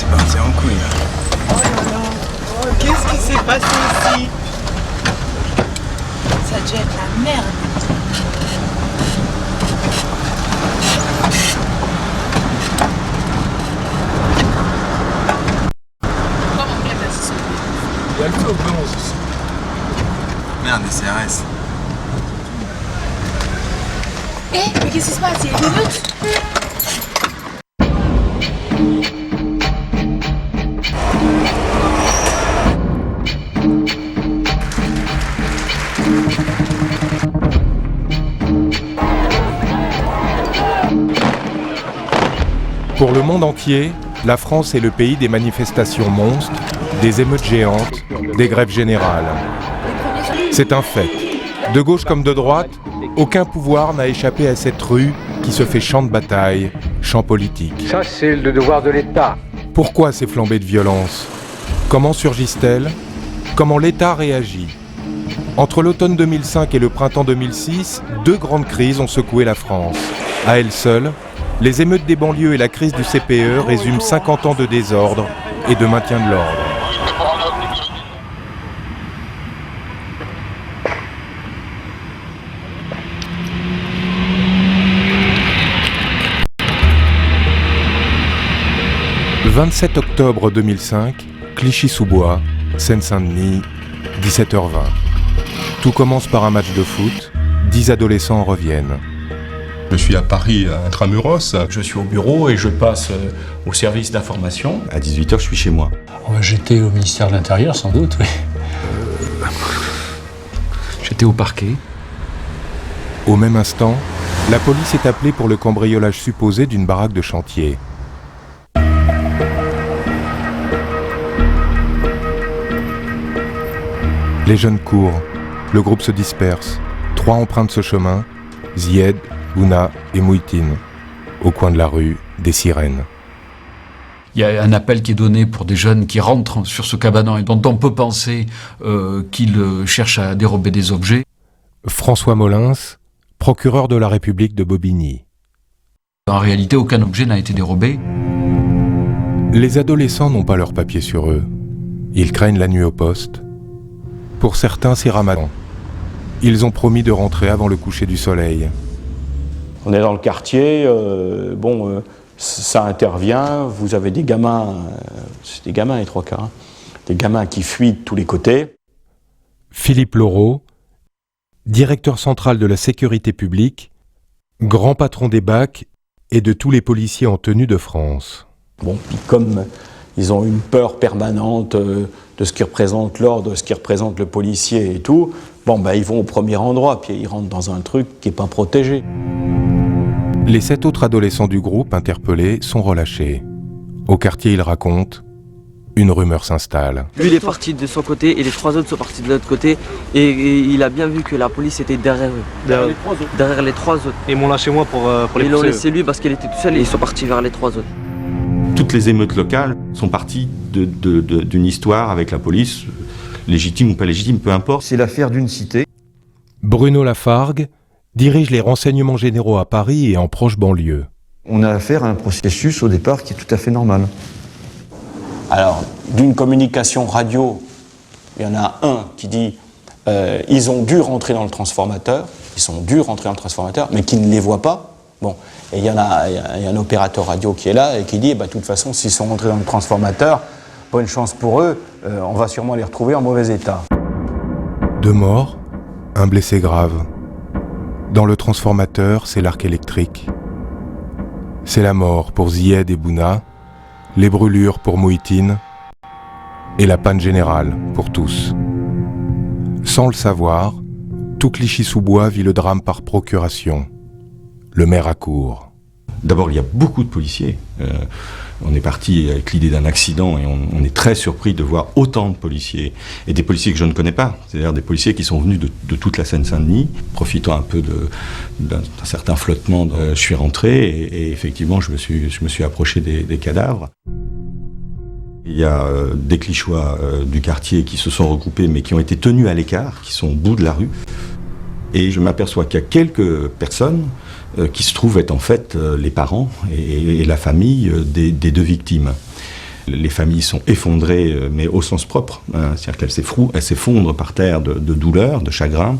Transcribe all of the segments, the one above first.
c'est parti en couille là. Oh là là, oh, qu'est-ce qui s'est passé ici? Ça a dû être la merde. Pourquoi mon bled là, c'est Il y a le feu au blanc aussi. Merde, des CRS. Mais qu'est-ce qui se passe? Il y a des meutes? Pour le monde entier, la France est le pays des manifestations monstres, des émeutes géantes, des grèves générales. C'est un fait. De gauche comme de droite, aucun pouvoir n'a échappé à cette rue qui se fait champ de bataille, champ politique. Ça, c'est le devoir de l'État. Pourquoi ces flambées de violence? Comment surgissent-elles? Comment l'État réagit? Entre l'automne 2005 et le printemps 2006, deux grandes crises ont secoué la France. À elles seules, les émeutes des banlieues et la crise du CPE résument 50 ans de désordre et de maintien de l'ordre. Le 27 octobre 2005, Clichy-sous-Bois, Seine-Saint-Denis, 17h20. Tout commence par un match de foot, 10 adolescents reviennent. Je suis à Paris, intramuros. Je suis au bureau et je passe au service d'information. À 18h, je suis chez moi. J'étais au ministère de l'Intérieur, sans doute, oui. J'étais au parquet. Au même instant, la police est appelée pour le cambriolage supposé d'une baraque de chantier. Les jeunes courent, le groupe se disperse. 3 empruntent ce chemin, Zied, Bouna et Mouhitine. Au coin de la rue, des sirènes. Il y a un appel qui est donné pour des jeunes qui rentrent sur ce cabanon et dont on peut penser qu'ils cherchent à dérober des objets. François Molins, procureur de la République de Bobigny. En réalité, aucun objet n'a été dérobé. Les adolescents n'ont pas leurs papiers sur eux. Ils craignent la nuit au poste. Pour certains, c'est Ramadan. Ils ont promis de rentrer avant le coucher du soleil. On est dans le quartier, ça intervient, vous avez des gamins, c'est des gamins les 3 quarts, des gamins qui fuient de tous les côtés. Philippe Laureau, directeur central de la sécurité publique, grand patron des BAC et de tous les policiers en tenue de France. Bon, puis comme ils ont une peur permanente de ce qui représente l'ordre, de ce qui représente le policier et tout, ils vont au premier endroit, puis ils rentrent dans un truc qui n'est pas protégé. Les 7 autres adolescents du groupe interpellés sont relâchés. Au quartier, ils racontent, une rumeur s'installe. Lui, il est parti de son côté et les 3 autres sont partis de l'autre côté. Et il a bien vu que la police était derrière eux. Derrière les 3 autres. Et ils m'ont lâché moi pour les pousser. Ils l'ont laissé lui parce qu'il était tout seul et ils sont partis vers les 3 autres. Toutes les émeutes locales sont parties d'une histoire avec la police, légitime ou pas légitime, peu importe. C'est l'affaire d'une cité. Bruno Lafargue dirige les renseignements généraux à Paris et en proche banlieue. On a affaire à un processus au départ qui est tout à fait normal. Alors, d'une communication radio, il y en a un qui dit ils ont dû rentrer dans le transformateur, mais qui ne les voit pas. Bon, et il y a un opérateur radio qui est là et qui dit de toute façon, s'ils sont rentrés dans le transformateur, bonne chance pour eux, on va sûrement les retrouver en mauvais état. 2 morts, un blessé grave. Dans le transformateur, c'est l'arc électrique. C'est la mort pour Zied et Bouna, les brûlures pour Mouhitine et la panne générale pour tous. Sans le savoir, tout Clichy-sous-Bois vit le drame par procuration. Le maire accourt. D'abord, il y a beaucoup de policiers. On est parti avec l'idée d'un accident et on est très surpris de voir autant de policiers. Et des policiers que je ne connais pas. C'est-à-dire des policiers qui sont venus de toute la Seine-Saint-Denis, profitant un peu d'un certain flottement. Je suis rentré et effectivement, je me suis approché des cadavres. Il y a des Clichois du quartier qui se sont regroupés mais qui ont été tenus à l'écart, qui sont au bout de la rue. Et je m'aperçois qu'il y a quelques personnes qui se trouvent être en fait les parents et la famille des 2 victimes. Les familles sont effondrées, mais au sens propre, hein, c'est-à-dire qu'elles s'effondrent par terre de douleur, de chagrin.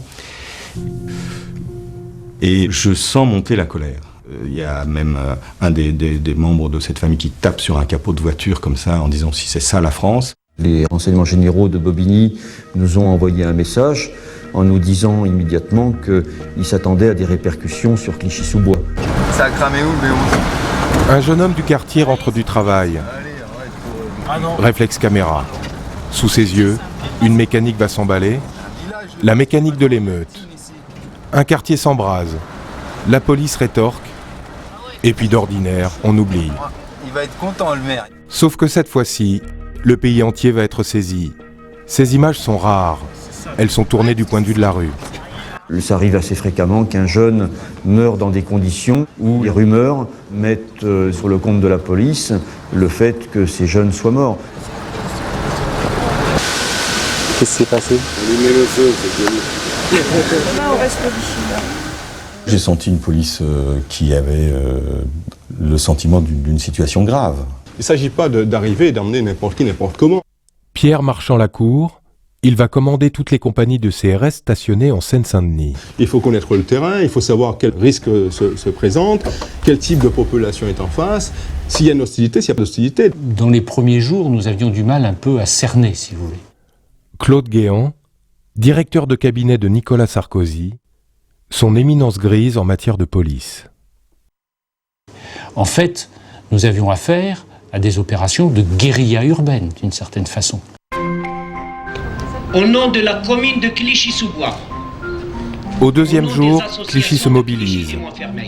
Et je sens monter la colère. Il y a même un des membres de cette famille qui tape sur un capot de voiture comme ça en disant si c'est ça la France. Les renseignements généraux de Bobigny nous ont envoyé un message en nous disant immédiatement qu'ils s'attendaient à des répercussions sur Clichy-sous-Bois. Ça a cramé où le B11 ? Un jeune homme du quartier rentre du travail. Réflexe caméra. Sous ses yeux, une mécanique va s'emballer. La mécanique de l'émeute. Un quartier s'embrase. La police rétorque. Et puis d'ordinaire, on oublie. Il va être content le maire. Sauf que cette fois-ci, le pays entier va être saisi. Ces images sont rares. Elles sont tournées du point de vue de la rue. Ça arrive assez fréquemment qu'un jeune meure dans des conditions où les rumeurs mettent sur le compte de la police le fait que ces jeunes soient morts. Qu'est-ce qui s'est passé? J'ai senti une police qui avait le sentiment d'une situation grave. Il ne s'agit pas d'arriver et d'emmener n'importe qui, n'importe comment. Pierre Marchand-Lacour, il va commander toutes les compagnies de CRS stationnées en Seine-Saint-Denis. Il faut connaître le terrain, il faut savoir quels risques se présentent, quel type de population est en face, s'il y a une hostilité, s'il n'y a pas d'hostilité. Dans les premiers jours, nous avions du mal un peu à cerner, si vous voulez. Claude Guéant, directeur de cabinet de Nicolas Sarkozy, son éminence grise en matière de police. En fait, nous avions affaire à des opérations de guérilla urbaine, d'une certaine façon. Au nom de la commune de Clichy-sous-Bois. Au deuxième jour, Clichy se mobilise,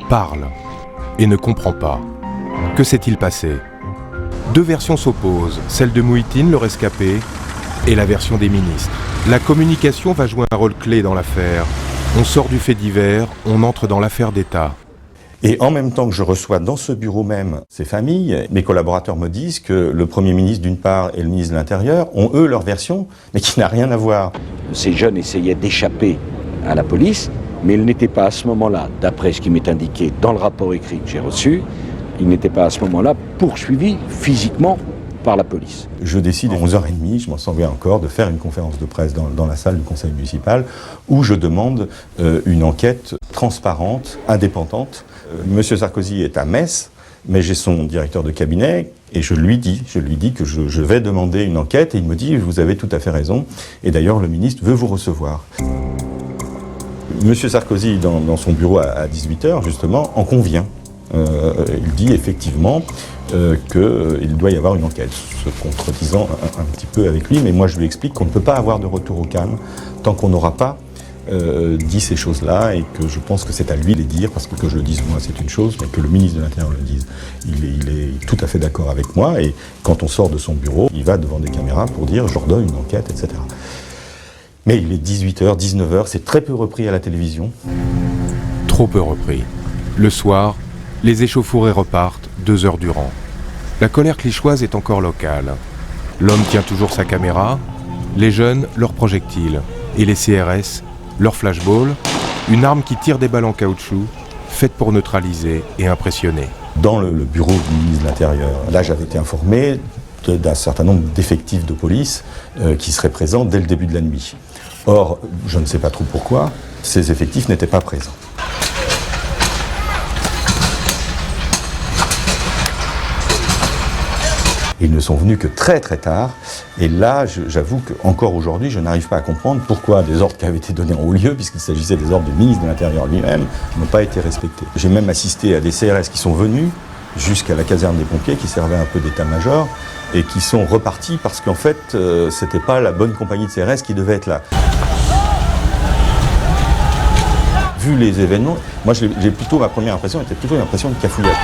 parle et ne comprend pas. Que s'est-il passé? Deux versions s'opposent, celle de Mouhitine, le rescapé, et la version des ministres. La communication va jouer un rôle clé dans l'affaire. On sort du fait divers, on entre dans l'affaire d'État. Et en même temps que je reçois dans ce bureau même ces familles, mes collaborateurs me disent que le Premier ministre d'une part et le ministre de l'Intérieur ont eux leur version, mais qui n'a rien à voir. Ces jeunes essayaient d'échapper à la police, mais ils n'étaient pas à ce moment-là, d'après ce qui m'est indiqué dans le rapport écrit que j'ai reçu, ils n'étaient pas à ce moment-là poursuivis physiquement par la police. Je décide à 11h30, je m'en souviens encore, de faire une conférence de presse dans la salle du conseil municipal où je demande une enquête transparente, indépendante. Monsieur Sarkozy est à Metz, mais j'ai son directeur de cabinet et je lui dis que je vais demander une enquête et il me dit « vous avez tout à fait raison » et d'ailleurs le ministre veut vous recevoir. Monsieur Sarkozy, dans son bureau à 18h, justement, en convient. Il dit effectivement qu'il doit y avoir une enquête, se contredisant un petit peu avec lui, mais moi je lui explique qu'on ne peut pas avoir de retour au calme tant qu'on n'aura pas dit ces choses-là et que je pense que c'est à lui de les dire, parce que je le dise moi c'est une chose, mais que le ministre de l'Intérieur le dise. Il est tout à fait d'accord avec moi et quand on sort de son bureau, il va devant des caméras pour dire je ordonne une enquête, etc. Mais il est 18h, 19h, c'est très peu repris à la télévision. Trop peu repris. Le soir, les échauffourées repartent 2 heures durant. La colère clichéoise est encore locale. L'homme tient toujours sa caméra, les jeunes leurs projectiles, et les CRS leur flashball, une arme qui tire des balles en caoutchouc, faite pour neutraliser et impressionner. Dans le bureau du ministre de l'Intérieur, là j'avais été informé d'un certain nombre d'effectifs de police qui seraient présents dès le début de la nuit. Or, je ne sais pas trop pourquoi, ces effectifs n'étaient pas présents. Ils ne sont venus que très très tard, et là, j'avoue qu'encore aujourd'hui, je n'arrive pas à comprendre pourquoi des ordres qui avaient été donnés en haut lieu, puisqu'il s'agissait des ordres du ministre de l'Intérieur lui-même, n'ont pas été respectés. J'ai même assisté à des CRS qui sont venus jusqu'à la caserne des pompiers, qui servait un peu d'état-major, et qui sont repartis parce qu'en fait, c'était pas la bonne compagnie de CRS qui devait être là. Vu les événements, moi ma première impression était plutôt une impression de cafouillage.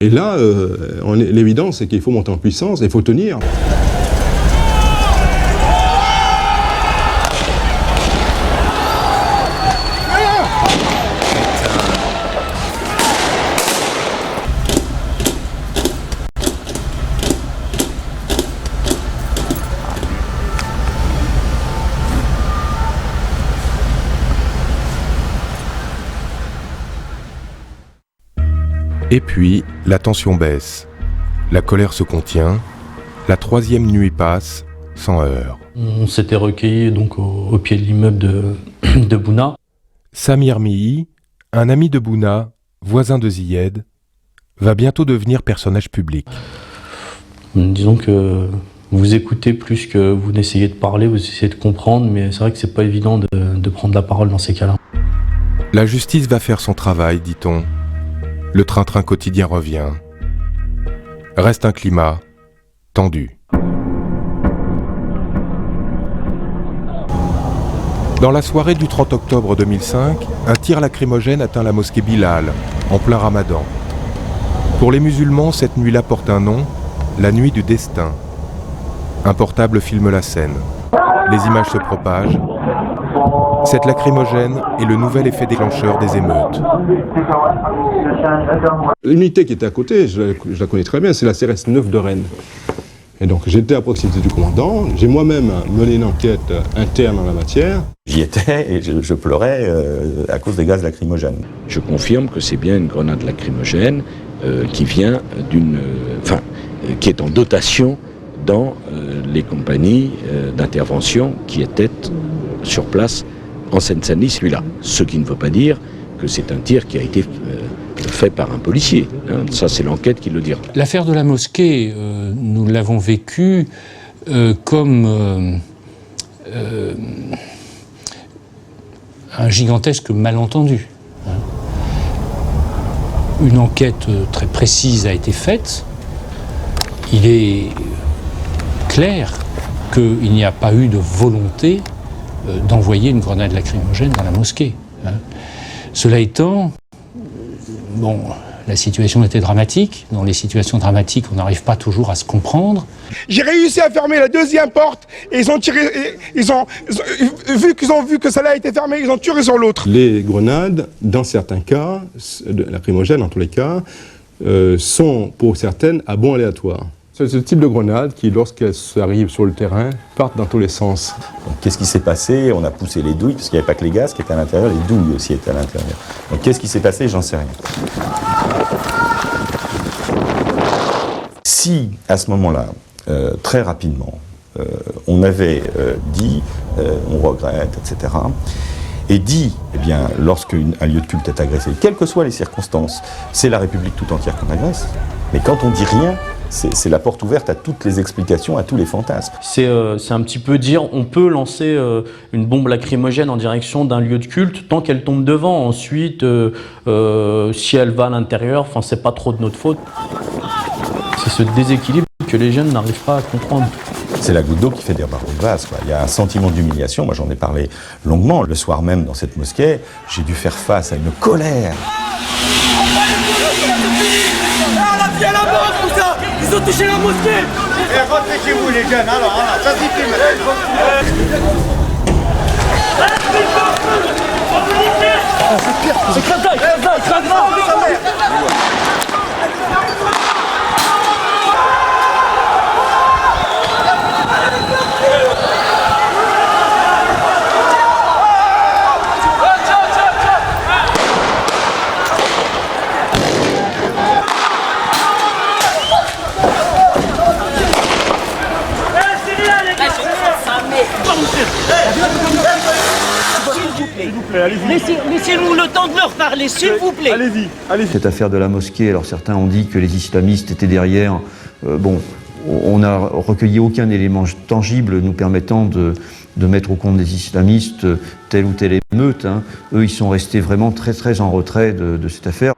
Et là, l'évidence, c'est qu'il faut monter en puissance et il faut tenir. Et puis, la tension baisse. La colère se contient. La 3e nuit passe, sans heurts. On s'était recueillis donc au pied de l'immeuble de Bouna. Samir Mihi, un ami de Bouna, voisin de Ziyed, va bientôt devenir personnage public. Disons que vous écoutez plus que vous n'essayez de parler, vous essayez de comprendre, mais c'est vrai que c'est pas évident de prendre la parole dans ces cas-là. La justice va faire son travail, dit-on. Le train-train quotidien revient. Reste un climat tendu. Dans la soirée du 30 octobre 2005, un tir lacrymogène atteint la mosquée Bilal, en plein ramadan. Pour les musulmans, cette nuit-là porte un nom, la nuit du destin. Un portable filme la scène. Les images se propagent. Cette lacrymogène est le nouvel effet déclencheur des émeutes. L'unité qui était à côté, je la connais très bien, c'est la CRS 9 de Rennes. Et donc j'étais à proximité du commandant, j'ai moi-même mené une enquête interne en la matière. J'y étais et je pleurais à cause des gaz lacrymogènes. Je confirme que c'est bien une grenade lacrymogène qui vient qui est en dotation dans les compagnies d'intervention qui étaient sur place en Seine-Saint-Denis, celui-là. Ce qui ne veut pas dire que c'est un tir qui a été fait par un policier. Ça, c'est l'enquête qui le dira. L'affaire de la mosquée, nous l'avons vécue comme un gigantesque malentendu. Une enquête très précise a été faite. Il est clair qu'il n'y a pas eu de volonté d'envoyer une grenade lacrymogène dans la mosquée. Cela étant, bon, la situation était dramatique. Dans les situations dramatiques, on n'arrive pas toujours à se comprendre. J'ai réussi à fermer la 2e porte et ils ont tiré, vu que celle-là a été fermée, ils ont tiré sur l'autre. Les grenades, dans certains cas, lacrymogènes en tous les cas, sont pour certaines à bond aléatoire. C'est ce type de grenades qui, lorsqu'elles arrivent sur le terrain, partent dans tous les sens. Donc, qu'est-ce qui s'est passé? On a poussé les douilles, parce qu'il n'y avait pas que les gaz qui étaient à l'intérieur, les douilles aussi étaient à l'intérieur. Donc qu'est-ce qui s'est passé? J'en sais rien. Si, à ce moment-là, très rapidement, on avait dit, on regrette, etc., et dit, eh bien, lorsqu'un lieu de culte est agressé, quelles que soient les circonstances, c'est la République tout entière qu'on agresse. Mais quand on dit rien, c'est la porte ouverte à toutes les explications, à tous les fantasmes. C'est un petit peu dire, on peut lancer une bombe lacrymogène en direction d'un lieu de culte tant qu'elle tombe devant. Ensuite, si elle va à l'intérieur, c'est pas trop de notre faute. C'est ce déséquilibre que les jeunes n'arrivent pas à comprendre. C'est la goutte d'eau qui fait déborder le vase, quoi. Il y a un sentiment d'humiliation. Moi, j'en ai parlé longuement. Le soir même, dans cette mosquée, j'ai dû faire face à une colère. Il y a la mort, tout ça. Ils ont touché la mosquée. Rentrez chez vous, les jeunes. Alors, ça suffit maintenant. C'est grave. Laissez-nous le temps de leur parler, s'il vous plaît. Allez-y. Cette affaire de la mosquée, alors certains ont dit que les islamistes étaient derrière. On n'a recueilli aucun élément tangible nous permettant de mettre au compte des islamistes telle ou telle émeute. Eux, ils sont restés vraiment très très en retrait de cette affaire.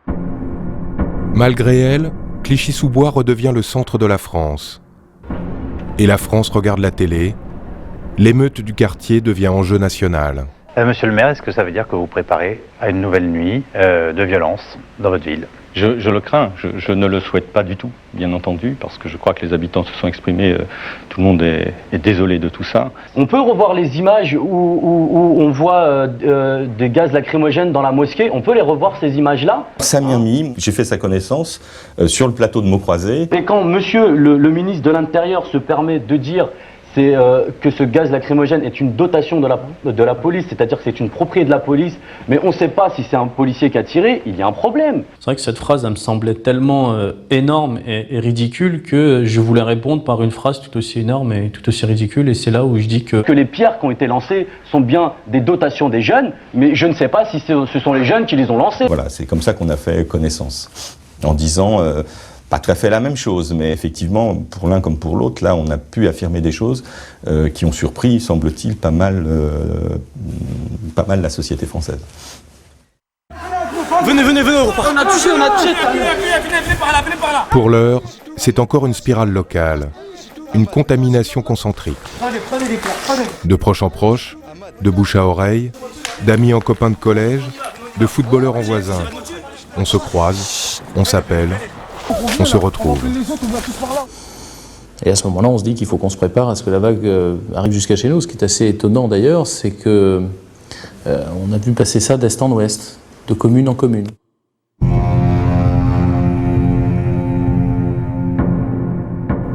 Malgré elle, Clichy-sous-Bois redevient le centre de la France. Et la France regarde la télé. L'émeute du quartier devient enjeu national. Monsieur le maire, est-ce que ça veut dire que vous préparez à une nouvelle nuit de violence dans votre ville? Je le crains, je ne le souhaite pas du tout, bien entendu, parce que je crois que les habitants se sont exprimés, tout le monde est désolé de tout ça. On peut revoir les images où on voit des gaz lacrymogènes dans la mosquée, on peut les revoir ces images-là? Samir Mihi, j'ai fait sa connaissance sur le plateau de Mots Croisés. Et quand monsieur le ministre de l'Intérieur se permet de dire c'est que ce gaz lacrymogène est une dotation de la police, c'est-à-dire que c'est une propriété de la police, mais on ne sait pas si c'est un policier qui a tiré, il y a un problème. C'est vrai que cette phrase, elle me semblait tellement énorme et ridicule que je voulais répondre par une phrase tout aussi énorme et tout aussi ridicule, et c'est là où je dis que les pierres qui ont été lancées sont bien des dotations des jeunes, mais je ne sais pas si ce sont les jeunes qui les ont lancées. Voilà, c'est comme ça qu'on a fait connaissance, en disant... pas tout à fait la même chose, mais effectivement, pour l'un comme pour l'autre, là, on a pu affirmer des choses qui ont surpris, semble-t-il, pas mal la société française. Venez, on a touché. Venez par là. Pour l'heure, c'est encore une spirale locale, une contamination concentrique. De proche en proche, de bouche à oreille, d'amis en copains de collège, de footballeurs en voisins. On se croise, on s'appelle... on se retrouve. Et à ce moment-là, on se dit qu'il faut qu'on se prépare à ce que la vague arrive jusqu'à chez nous. Ce qui est assez étonnant d'ailleurs, c'est que on a pu passer ça d'est en ouest, de commune en commune.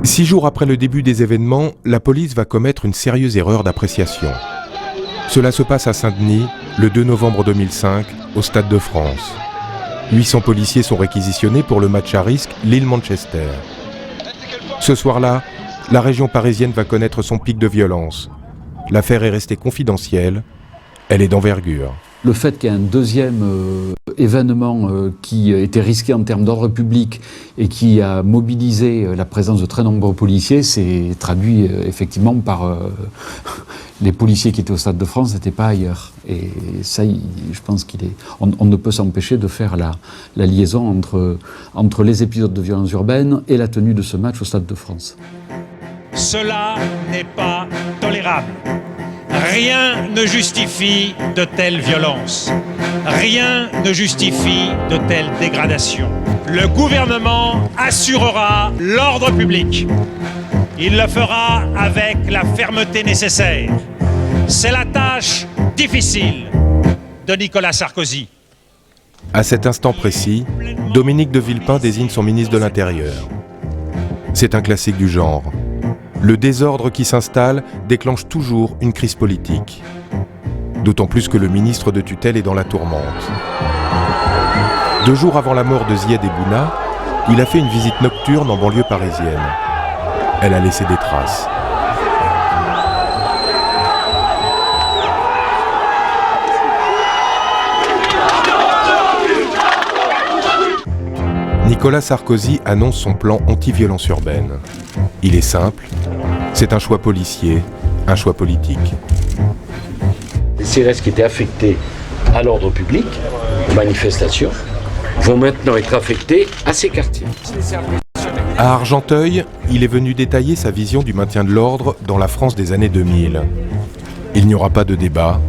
Six jours après le début des événements, la police va commettre une sérieuse erreur d'appréciation. Cela se passe à Saint-Denis, le 2 novembre 2005, au Stade de France. 800 policiers sont réquisitionnés pour le match à risque Lille-Manchester. Ce soir-là, la région parisienne va connaître son pic de violence. L'affaire est restée confidentielle, elle est d'envergure. Le fait qu'il y ait un deuxième événement qui était risqué en termes d'ordre public et qui a mobilisé la présence de très nombreux policiers, c'est traduit effectivement par les policiers qui étaient au Stade de France n'étaient pas ailleurs. Et ça, je pense on ne peut s'empêcher de faire la liaison entre les épisodes de violence urbaine et la tenue de ce match au Stade de France. Cela n'est pas tolérable. Rien ne justifie de telles violences. Rien ne justifie de telles dégradations. Le gouvernement assurera l'ordre public. Il le fera avec la fermeté nécessaire. C'est la tâche difficile de Nicolas Sarkozy. À cet instant précis, Dominique de Villepin désigne son ministre de l'Intérieur. C'est un classique du genre. Le désordre qui s'installe déclenche toujours une crise politique. D'autant plus que le ministre de tutelle est dans la tourmente. 2 jours avant la mort de Zied Ebouna, il a fait une visite nocturne en banlieue parisienne. Elle a laissé des traces. Nicolas Sarkozy annonce son plan anti-violence urbaine. Il est simple, c'est un choix policier, un choix politique. Les CRS qui étaient affectés à l'ordre public, aux manifestations, vont maintenant être affectés à ces quartiers. À Argenteuil, il est venu détailler sa vision du maintien de l'ordre dans la France des années 2000. Il n'y aura pas de débat,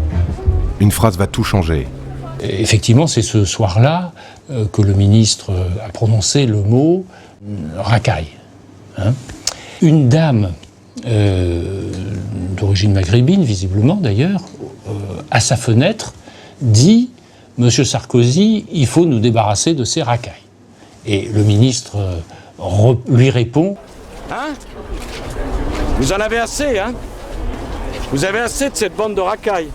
une phrase va tout changer. Effectivement, c'est ce soir-là que le ministre a prononcé le mot racaille. Une dame d'origine maghrébine, visiblement d'ailleurs, à sa fenêtre, dit « Monsieur Sarkozy, il faut nous débarrasser de ces racailles ». Et le ministre lui répond « Hein? Vous en avez assez, hein? Vous avez assez de cette bande de racailles.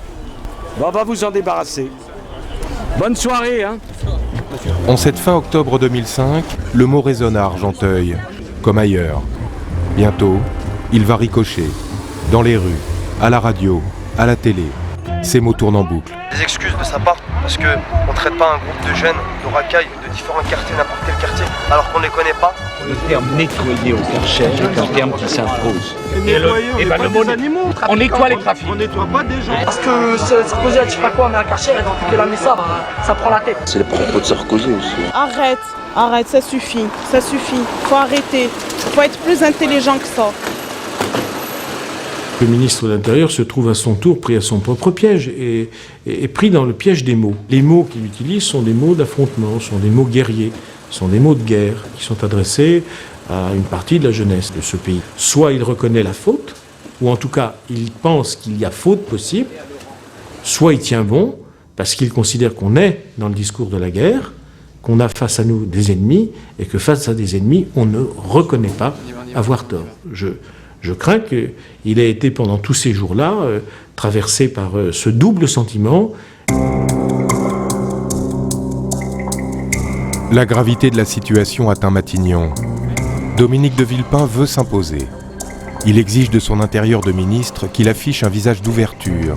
On va vous en débarrasser. Bonne soirée, hein ?» En cette fin octobre 2005, le mot résonne à Argenteuil, comme ailleurs. Bientôt, il va ricocher, dans les rues, à la radio, à la télé. Ces mots tournent en boucle. Des excuses de sa part, parce qu'on ne traite pas un groupe de jeunes, de racailles, de différents quartiers, n'importe quel quartier, alors qu'on ne les connaît pas. Le terme nettoyer au Karcher est un terme qui s'impose. On nettoie les trafics. On nettoie pas des gens. Parce que Sarkozy a dit pas quoi, mais un Karcher, et donc que la met ça prend la tête. C'est le propos de Sarkozy aussi. Arrête, ça suffit. Faut arrêter. Faut être plus intelligent que ça. Le ministre de l'Intérieur se trouve à son tour pris à son propre piège et pris dans le piège des mots. Les mots qu'il utilise sont des mots d'affrontement, sont des mots guerriers, sont des mots de guerre qui sont adressés à une partie de la jeunesse de ce pays. Soit il reconnaît la faute, ou en tout cas il pense qu'il y a faute possible, soit il tient bon parce qu'il considère qu'on est dans le discours de la guerre, qu'on a face à nous des ennemis et que face à des ennemis on ne reconnaît pas avoir tort. Je Je crains qu'il ait été pendant tous ces jours-là traversé par ce double sentiment. La gravité de la situation atteint Matignon. Dominique de Villepin veut s'imposer. Il exige de son intérieur de ministre qu'il affiche un visage d'ouverture.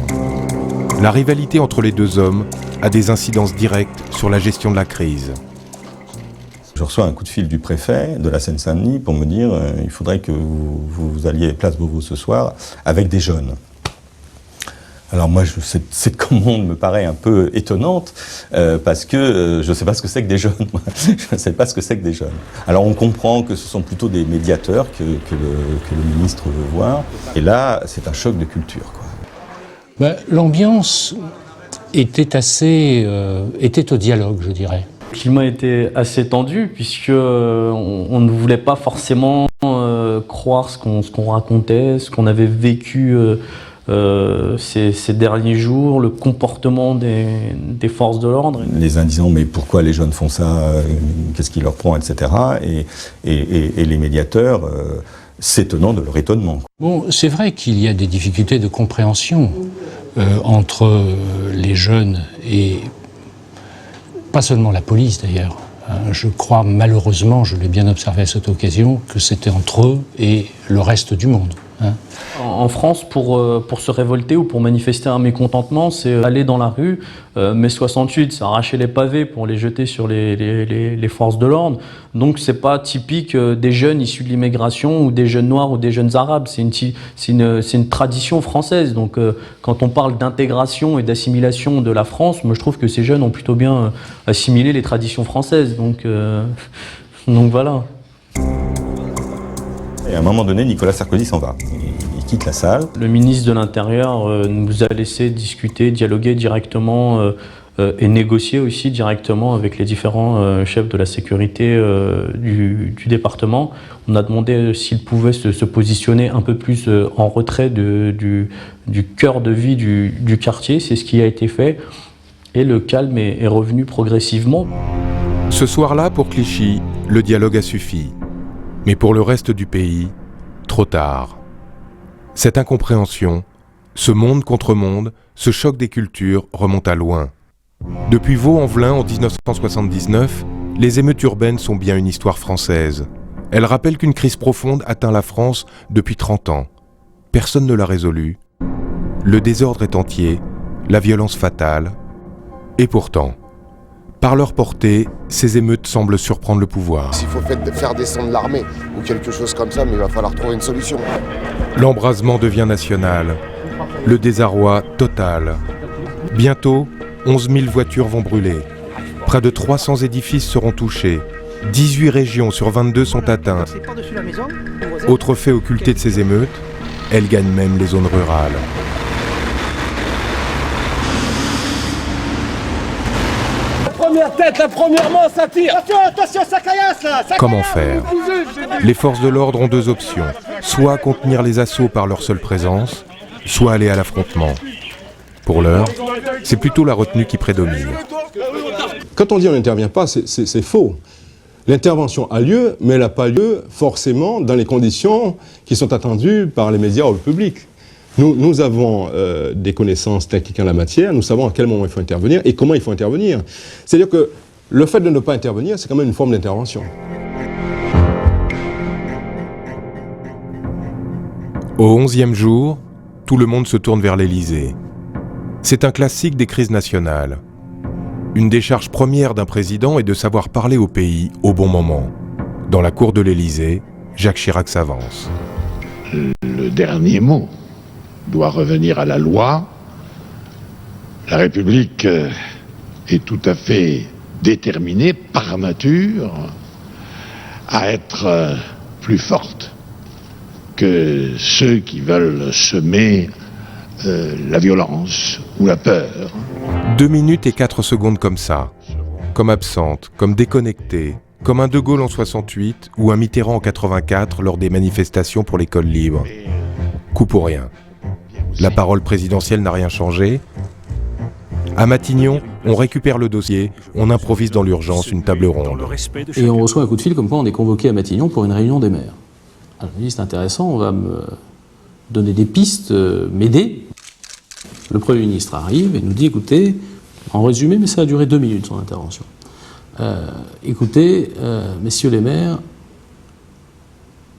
La rivalité entre les deux hommes a des incidences directes sur la gestion de la crise. Je reçois un coup de fil du préfet de la Seine-Saint-Denis pour me dire il faudrait que vous alliez place Beauvau ce soir avec des jeunes. Alors moi, cette commande me paraît un peu étonnante parce que je ne sais pas ce que c'est que des jeunes. Je ne sais pas ce que c'est que des jeunes. Alors on comprend que ce sont plutôt des médiateurs que le ministre veut voir. Et là, c'est un choc de culture, quoi. L'ambiance était était au dialogue, je dirais. Le climat était assez tendu puisque on ne voulait pas forcément croire ce qu'on racontait, ce qu'on avait vécu ces derniers jours, le comportement des forces de l'ordre. Les uns disant mais pourquoi les jeunes font ça, qu'est-ce qui leur prend, etc. Et les médiateurs s'étonnant de leur étonnement. Bon, c'est vrai qu'il y a des difficultés de compréhension entre les jeunes et pas seulement la police d'ailleurs. Je crois malheureusement, je l'ai bien observé à cette occasion, que c'était entre eux et le reste du monde. En France, pour se révolter ou pour manifester un mécontentement, c'est aller dans la rue. Mai 68, c'est arracher les pavés pour les jeter sur les forces de l'ordre. Donc c'est pas typique des jeunes issus de l'immigration ou des jeunes noirs ou des jeunes arabes. C'est une tradition française. Donc quand on parle d'intégration et d'assimilation de la France, moi je trouve que ces jeunes ont plutôt bien assimilé les traditions françaises. Donc voilà. Et à un moment donné, Nicolas Sarkozy s'en va. Il quitte la salle. Le ministre de l'Intérieur nous a laissé discuter, dialoguer directement et négocier aussi directement avec les différents chefs de la sécurité du département. On a demandé s'ils pouvaient se positionner un peu plus en retrait du cœur de vie du quartier. C'est ce qui a été fait. Et le calme est revenu progressivement. Ce soir-là, pour Clichy, le dialogue a suffi. Mais pour le reste du pays, trop tard. Cette incompréhension, ce monde contre monde, ce choc des cultures remonte à loin. Depuis Vaux-en-Velin en 1979, les émeutes urbaines sont bien une histoire française. Elles rappellent qu'une crise profonde atteint la France depuis 30 ans. Personne ne l'a résolue. Le désordre est entier, la violence fatale. Et pourtant, par leur portée, ces émeutes semblent surprendre le pouvoir. S'il faut faire descendre l'armée ou quelque chose comme ça, mais il va falloir trouver une solution. L'embrasement devient national. Le désarroi total. Bientôt, 11 000 voitures vont brûler. Près de 300 édifices seront touchés. 18 régions sur 22 sont atteintes. Autre fait occulté de ces émeutes, elles gagnent même les zones rurales. Première tête, la première main, ça tire. Attention, ça caillasse là. Comment faire? Les forces de l'ordre ont deux options. Soit contenir les assauts par leur seule présence, soit aller à l'affrontement. Pour l'heure, c'est plutôt la retenue qui prédomine. Quand on dit on n'intervient pas, c'est faux. L'intervention a lieu, mais elle n'a pas lieu forcément dans les conditions qui sont attendues par les médias ou le public. Nous avons des connaissances techniques en la matière, nous savons à quel moment il faut intervenir et comment il faut intervenir. C'est-à-dire que le fait de ne pas intervenir, c'est quand même une forme d'intervention. Au 11e jour, tout le monde se tourne vers l'Élysée. C'est un classique des crises nationales. Une des charges premières d'un président est de savoir parler au pays au bon moment. Dans la cour de l'Élysée, Jacques Chirac s'avance. Le dernier mot doit revenir à la loi. La République est tout à fait déterminée par nature à être plus forte que ceux qui veulent semer la violence ou la peur. 2 minutes et 4 secondes comme ça, comme absente, comme déconnectée, comme un De Gaulle en 68 ou un Mitterrand en 84 lors des manifestations pour l'école libre. Coup pour rien. La parole présidentielle n'a rien changé. À Matignon, on récupère le dossier, on improvise dans l'urgence une table ronde. Et on reçoit un coup de fil comme quoi on est convoqué à Matignon pour une réunion des maires. Alors, je me dis, c'est intéressant, on va me donner des pistes, m'aider. Le Premier ministre arrive et nous dit, écoutez, en résumé, mais ça a duré 2 minutes son intervention. Écoutez, messieurs les maires,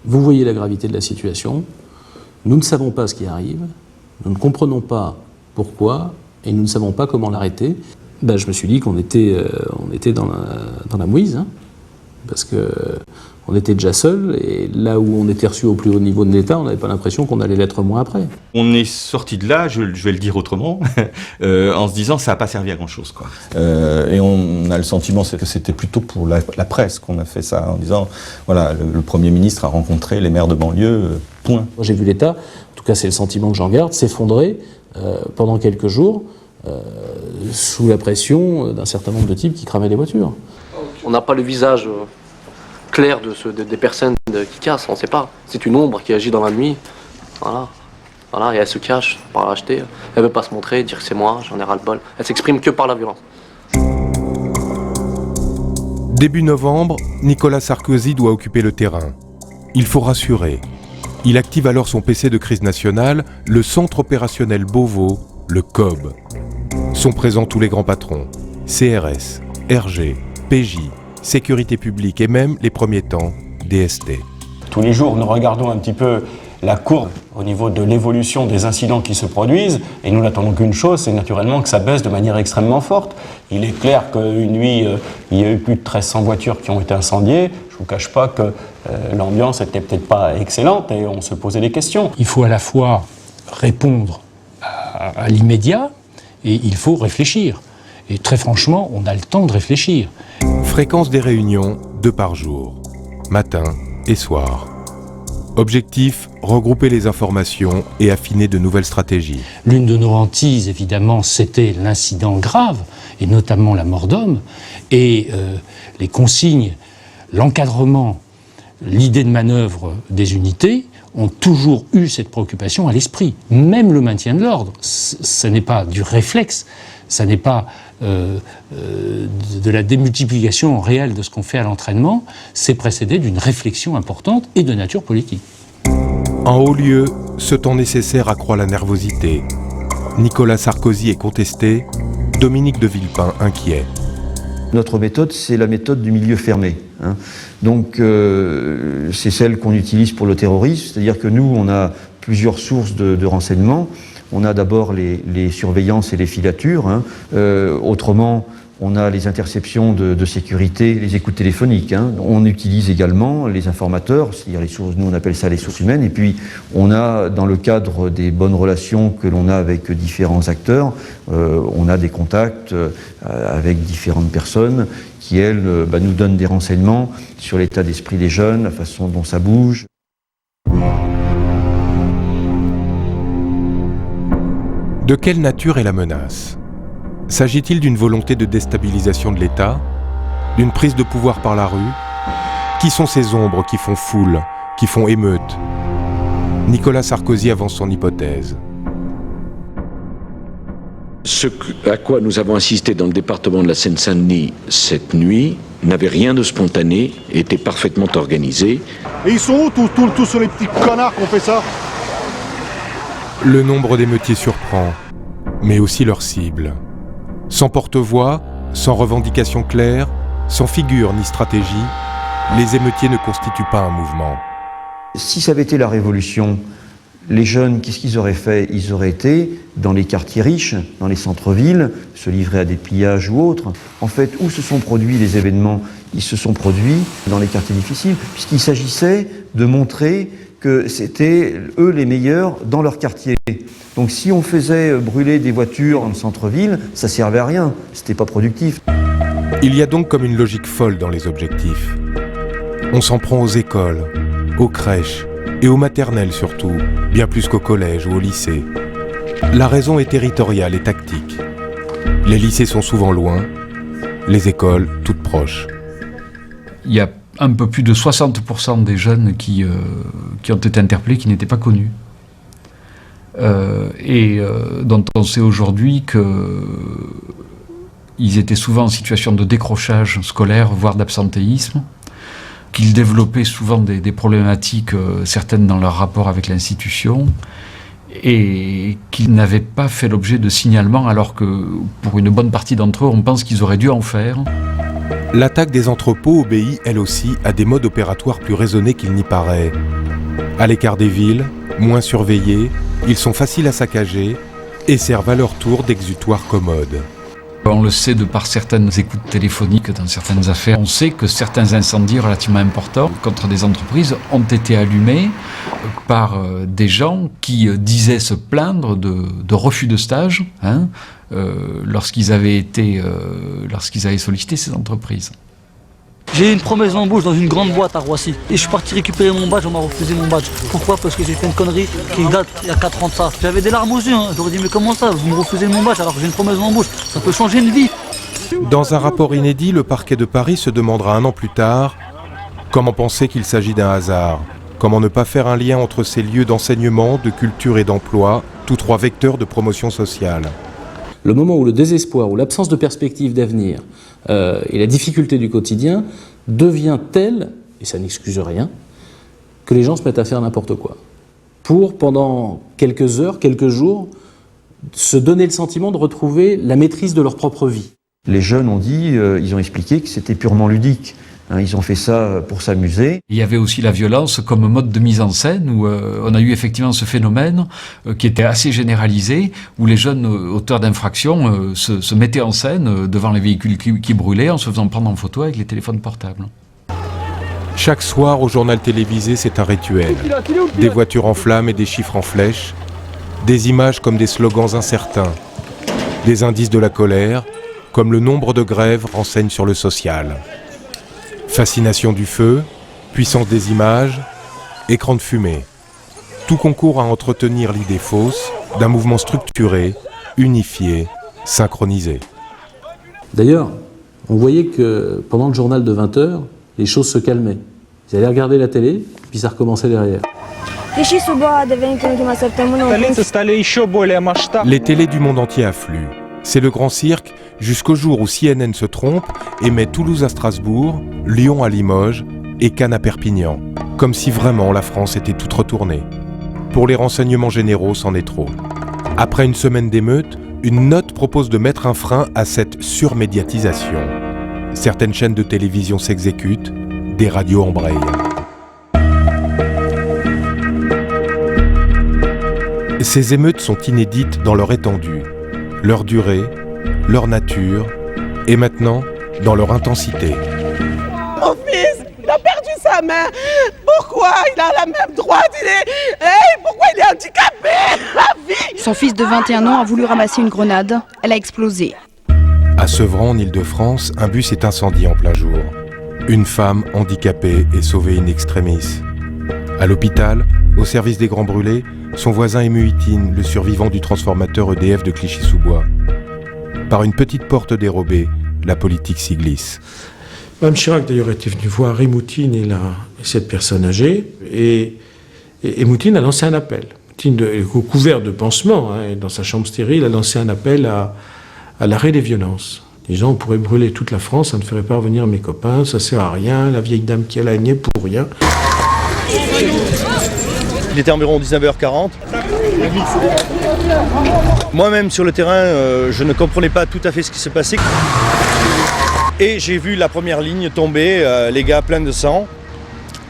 vous voyez la gravité de la situation, nous ne savons pas ce qui arrive, nous ne comprenons pas pourquoi, et nous ne savons pas comment l'arrêter. Ben, je me suis dit qu'on était dans la mouise, hein, parce qu'on était déjà seul, et là où on était reçu au plus haut niveau de l'État, on n'avait pas l'impression qu'on allait l'être moins après. On est sorti de là, je vais le dire autrement, en se disant ça n'a pas servi à grand-chose, quoi. Et on a le sentiment que c'était plutôt pour la presse qu'on a fait ça, en disant, voilà, le Premier ministre a rencontré les maires de banlieue, point. Moi j'ai vu l'État, en tout cas c'est le sentiment que j'en garde, s'effondrer pendant quelques jours, sous la pression d'un certain nombre de types qui cramaient les voitures. On n'a pas le visage clair des personnes qui cassent, on ne sait pas. C'est une ombre qui agit dans la nuit. Voilà, et elle se cache par l'acheter. Elle ne veut pas se montrer, dire que c'est moi, j'en ai ras-le-bol. Elle s'exprime que par la violence. Début novembre, Nicolas Sarkozy doit occuper le terrain. Il faut rassurer. Il active alors son PC de crise nationale, le Centre opérationnel Beauvau, le COB. Sont présents tous les grands patrons, CRS, RG, PJ, Sécurité publique et même, les premiers temps, DST. Tous les jours, nous regardons un petit peu la courbe au niveau de l'évolution des incidents qui se produisent, et nous n'attendons qu'une chose, c'est naturellement que ça baisse de manière extrêmement forte. Il est clair qu'une nuit, il y a eu plus de 1300 voitures qui ont été incendiées. Je ne vous cache pas que l'ambiance n'était peut-être pas excellente, et on se posait des questions. Il faut à la fois répondre à l'immédiat, et il faut réfléchir. Et très franchement, on a le temps de réfléchir. Fréquence des réunions, 2 par jour, matin et soir. Objectif, regrouper les informations et affiner de nouvelles stratégies. L'une de nos hantises, évidemment, c'était l'incident grave, et notamment la mort d'homme, et les consignes, l'encadrement, l'idée de manœuvre des unités ont toujours eu cette préoccupation à l'esprit. Même le maintien de l'ordre, ce n'est pas du réflexe, ça n'est pas de la démultiplication réelle de ce qu'on fait à l'entraînement, c'est précédé d'une réflexion importante et de nature politique. En haut lieu, ce temps nécessaire accroît la nervosité. Nicolas Sarkozy est contesté, Dominique de Villepin inquiet. Notre méthode, c'est la méthode du milieu fermé. Hein. Donc, c'est celle qu'on utilise pour le terrorisme, c'est-à-dire que nous, on a plusieurs sources de renseignements. On a d'abord les surveillances et les filatures. Hein. Autrement, on a les interceptions de sécurité, les écoutes téléphoniques. Hein. On utilise également les informateurs, c'est-à-dire les sources, nous on appelle ça les sources humaines. Et puis, on a, dans le cadre des bonnes relations que l'on a avec différents acteurs, on a des contacts avec différentes personnes qui, elles, nous donnent des renseignements sur l'état d'esprit des jeunes, la façon dont ça bouge. De quelle nature est la menace ? S'agit-il d'une volonté de déstabilisation de l'État ? D'une prise de pouvoir par la rue ? Qui sont ces ombres qui font foule, qui font émeute ? Nicolas Sarkozy avance son hypothèse. Ce à quoi nous avons assisté dans le département de la Seine-Saint-Denis cette nuit n'avait rien de spontané, était parfaitement organisé. Et ils sont où tous ces petits connards qui ont fait ça ? Le nombre d'émeutiers surprend, mais aussi leur cible. Sans porte-voix, sans revendication claire, sans figure ni stratégie, les émeutiers ne constituent pas un mouvement. Si ça avait été la Révolution, les jeunes, qu'est-ce qu'ils auraient fait ? Ils auraient été dans les quartiers riches, dans les centres-villes, se livrer à des pillages ou autres. En fait, où se sont produits les événements ? Ils se sont produits dans les quartiers difficiles, puisqu'il s'agissait de montrer que c'était eux les meilleurs dans leur quartier. Donc si on faisait brûler des voitures dans le centre-ville, ça servait à rien, c'était pas productif. Il y a donc comme une logique folle dans les objectifs. On s'en prend aux écoles, aux crèches et aux maternelles surtout, bien plus qu'au collège ou au lycée. La raison est territoriale et tactique. Les lycées sont souvent loin, les écoles toutes proches. Il y a un peu plus de 60% des jeunes qui ont été interpellés qui n'étaient pas connus. Dont on sait aujourd'hui qu'ils étaient souvent en situation de décrochage scolaire, voire d'absentéisme, qu'ils développaient souvent des problématiques, certaines dans leur rapport avec l'institution, et qu'ils n'avaient pas fait l'objet de signalement, alors que pour une bonne partie d'entre eux, on pense qu'ils auraient dû en faire. L'attaque des entrepôts obéit, elle aussi, à des modes opératoires plus raisonnés qu'il n'y paraît. À l'écart des villes, moins surveillés, ils sont faciles à saccager et servent à leur tour d'exutoire commode. On le sait de par certaines écoutes téléphoniques dans certaines affaires. On sait que certains incendies relativement importants contre des entreprises ont été allumés par des gens qui disaient se plaindre de refus de stage lorsqu'ils avaient sollicité ces entreprises. J'ai eu une promesse d'embauche dans une grande boîte à Roissy. Et je suis parti récupérer mon badge, on m'a refusé mon badge. Pourquoi? Parce que j'ai fait une connerie qui date il y a 4 ans de ça. J'avais des larmes aux yeux, j'aurais dit mais comment ça? Vous me refusez mon badge alors que j'ai une promesse d'embauche. Ça peut changer une vie. Dans un rapport inédit, le parquet de Paris se demandera 1 an plus tard comment penser qu'il s'agit d'un hasard. Comment ne pas faire un lien entre ces lieux d'enseignement, de culture et d'emploi, tous 3 vecteurs de promotion sociale. Le moment où le désespoir, ou l'absence de perspective d'avenir et la difficulté du quotidien devient tel, et ça n'excuse rien, que les gens se mettent à faire n'importe quoi. Pour, pendant quelques heures, quelques jours, se donner le sentiment de retrouver la maîtrise de leur propre vie. Les jeunes ont dit, ils ont expliqué que c'était purement ludique. Ils ont fait ça pour s'amuser. Il y avait aussi la violence comme mode de mise en scène, où on a eu effectivement ce phénomène qui était assez généralisé, où les jeunes auteurs d'infractions se mettaient en scène devant les véhicules qui brûlaient en se faisant prendre en photo avec les téléphones portables. Chaque soir au journal télévisé, c'est un rituel. Des voitures en flammes et des chiffres en flèches, des images comme des slogans incertains, des indices de la colère, comme le nombre de grèves renseigne sur le social. Fascination du feu, puissance des images, écran de fumée. Tout concourt à entretenir l'idée fausse d'un mouvement structuré, unifié, synchronisé. D'ailleurs, on voyait que pendant le journal de 20h, les choses se calmaient. Ils allaient regarder la télé, puis ça recommençait derrière. Les télés du monde entier affluent. C'est le grand cirque jusqu'au jour où CNN se trompe et met Toulouse à Strasbourg, Lyon à Limoges et Cannes à Perpignan. Comme si vraiment la France était toute retournée. Pour les renseignements généraux, c'en est trop. Après une semaine d'émeutes, une note propose de mettre un frein à cette surmédiatisation. Certaines chaînes de télévision s'exécutent, des radios embrayent. Ces émeutes sont inédites dans leur étendue, leur durée, leur nature, et maintenant, dans leur intensité. Mon fils, il a perdu sa main. Pourquoi il a la même droite? Pourquoi il est handicapé? La vie. Son fils de 21 ans a voulu ramasser une grenade. Elle a explosé. À Sevran, en Île-de-France, un bus est incendié en plein jour. Une femme handicapée est sauvée in extremis. À l'hôpital, au service des grands brûlés, son voisin est Muhitine, le survivant du transformateur EDF de Clichy-sous-Bois. Par une petite porte dérobée, la politique s'y glisse. Mme Chirac, d'ailleurs, était venue voir Moutine et cette personne âgée, et Moutine a lancé un appel. Moutine, couvert de pansements, dans sa chambre stérile, a lancé un appel à l'arrêt des violences. Disant, on pourrait brûler toute la France, ça ne ferait pas revenir mes copains, ça sert à rien, la vieille dame qui a la niée pour rien. Il était environ 19h40. Moi-même sur le terrain, je ne comprenais pas tout à fait ce qui se passait. Et j'ai vu la première ligne tomber, les gars pleins de sang.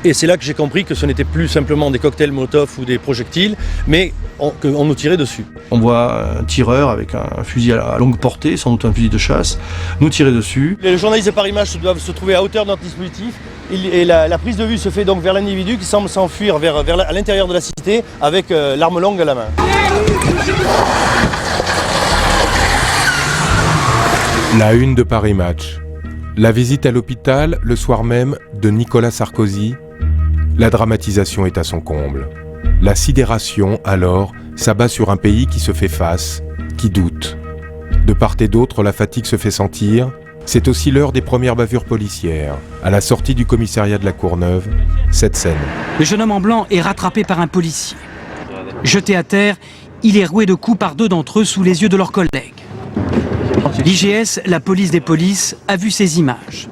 Et c'est là que j'ai compris que ce n'était plus simplement des cocktails Molotov ou des projectiles, mais qu'on nous tirait dessus. On voit un tireur avec un fusil à longue portée, sans doute un fusil de chasse, nous tirer dessus. Les journalistes de Paris Match doivent se trouver à hauteur de notre dispositif. Et la prise de vue se fait donc vers l'individu qui semble s'enfuir à l'intérieur de la cité avec l'arme longue à la main. La une de Paris Match. La visite à l'hôpital, le soir même, de Nicolas Sarkozy. La dramatisation est à son comble. La sidération, alors, s'abat sur un pays qui se fait face, qui doute. De part et d'autre, la fatigue se fait sentir. C'est aussi l'heure des premières bavures policières. À la sortie du commissariat de la Courneuve, cette scène. Le jeune homme en blanc est rattrapé par un policier. Jeté à terre, il est roué de coups par 2 d'entre eux sous les yeux de leurs collègues. L'IGS, la police des polices, a vu ces images.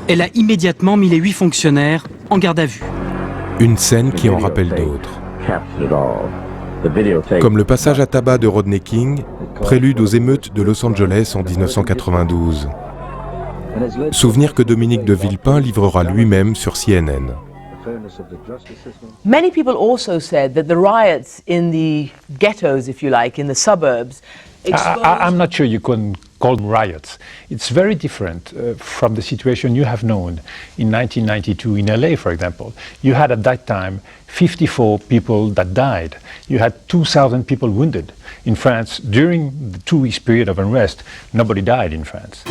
Elle a immédiatement mis les 8 fonctionnaires en garde à vue. Une scène qui en rappelle d'autres. Comme le passage à tabac de Rodney King, prélude aux émeutes de Los Angeles en 1992. Souvenir que Dominique de Villepin livrera lui-même sur CNN. Many people also said that the riots in the ghettos, if you like, in the suburbs, I'm not sure you can call them riots. It's very different from the situation you have known in 1992 in LA, for example. You had at that time 54 people that died. You had 2,000 people wounded. In France, during the 2 weeks period of unrest, nobody died in France.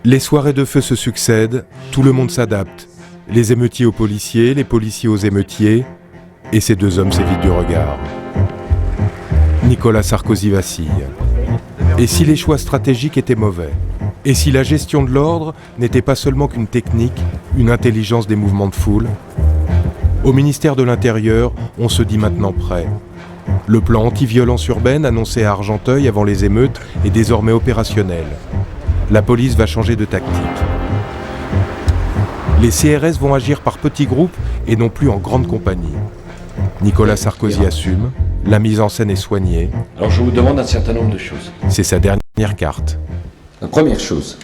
Les soirées de feu se succèdent, tout le monde s'adapte. Les émeutiers aux policiers, les policiers aux émeutiers, et ces deux hommes s'évitent du regard. Nicolas Sarkozy vacille. Et si les choix stratégiques étaient mauvais? Et si la gestion de l'ordre n'était pas seulement qu'une technique, une intelligence des mouvements de foule? Au ministère de l'Intérieur, on se dit maintenant prêt. Le plan anti-violence urbaine annoncé à Argenteuil avant les émeutes est désormais opérationnel. La police va changer de tactique. Les CRS vont agir par petits groupes et non plus en grande compagnie. Nicolas Sarkozy assume, la mise en scène est soignée. Alors je vous demande un certain nombre de choses. C'est sa dernière carte. La première chose,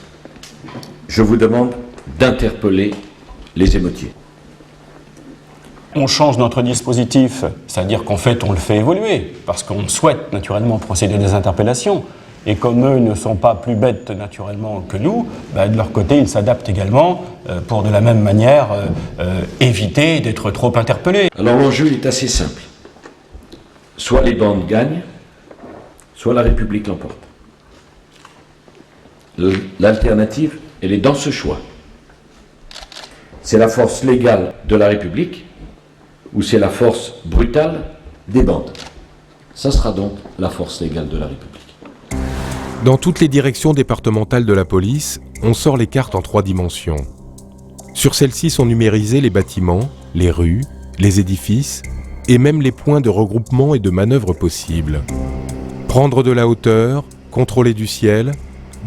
je vous demande d'interpeller les émeutiers. On change notre dispositif, c'est-à-dire qu'en fait on le fait évoluer, parce qu'on souhaite naturellement procéder à des interpellations. Et comme eux ne sont pas plus bêtes naturellement que nous, de leur côté ils s'adaptent également pour de la même manière éviter d'être trop interpellés. Alors l'enjeu est assez simple. Soit les bandes gagnent, soit la République l'emporte. L'alternative, elle est dans ce choix. C'est la force légale de la République ou c'est la force brutale des bandes. Ça sera donc la force légale de la République. Dans toutes les directions départementales de la police, on sort les cartes en 3 dimensions. Sur celles-ci sont numérisés les bâtiments, les rues, les édifices et même les points de regroupement et de manœuvre possibles. Prendre de la hauteur, contrôler du ciel.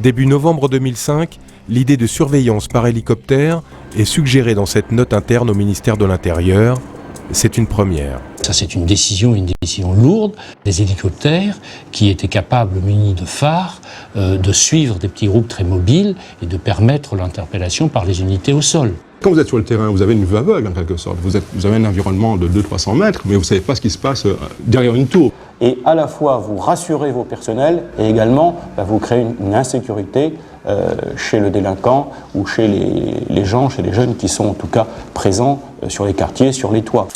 Début novembre 2005, l'idée de surveillance par hélicoptère est suggérée dans cette note interne au ministère de l'Intérieur. C'est une première. Ça, c'est une décision lourde. Des hélicoptères qui étaient capables, munis de phares, de suivre des petits groupes très mobiles et de permettre l'interpellation par les unités au sol. Quand vous êtes sur le terrain, vous avez une vue aveugle en quelque sorte. Vous avez un environnement de 200-300 mètres, mais vous ne savez pas ce qui se passe derrière une tour. Et à la fois vous rassurez vos personnels et également vous créez une insécurité chez le délinquant ou chez les gens, chez les jeunes qui sont en tout cas présents sur les quartiers, sur les toits.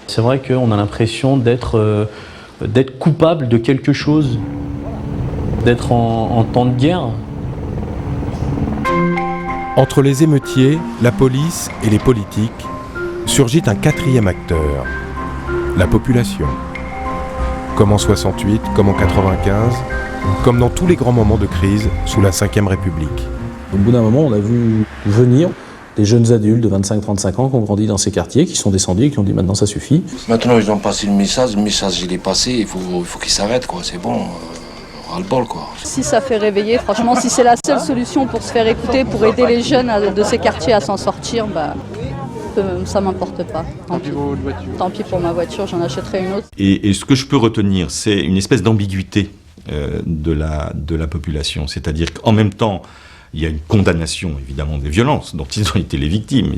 C'est vrai qu'on a l'impression d'être coupable de quelque chose, d'être en temps de guerre. Entre les émeutiers, la police et les politiques, surgit un 4e acteur, la population. Comme en 68, comme en 95, comme dans tous les grands moments de crise sous la Ve République. Au bout d'un moment, on a vu venir des jeunes adultes de 25-35 ans qui ont grandi dans ces quartiers, qui sont descendus et qui ont dit maintenant ça suffit. Maintenant ils ont passé le message il est passé, il faut qu'il s'arrête quoi, c'est bon, ras-le-bol quoi. Si ça fait réveiller, franchement, si c'est la seule solution pour se faire écouter, pour aider les jeunes de ces quartiers à s'en sortir, ça m'importe pas. Tant pis pour ma voiture, j'en achèterai une autre. Et ce que je peux retenir, c'est une espèce d'ambiguïté de la population, c'est-à-dire qu'en même temps, il y a une condamnation, évidemment, des violences dont ils ont été les victimes.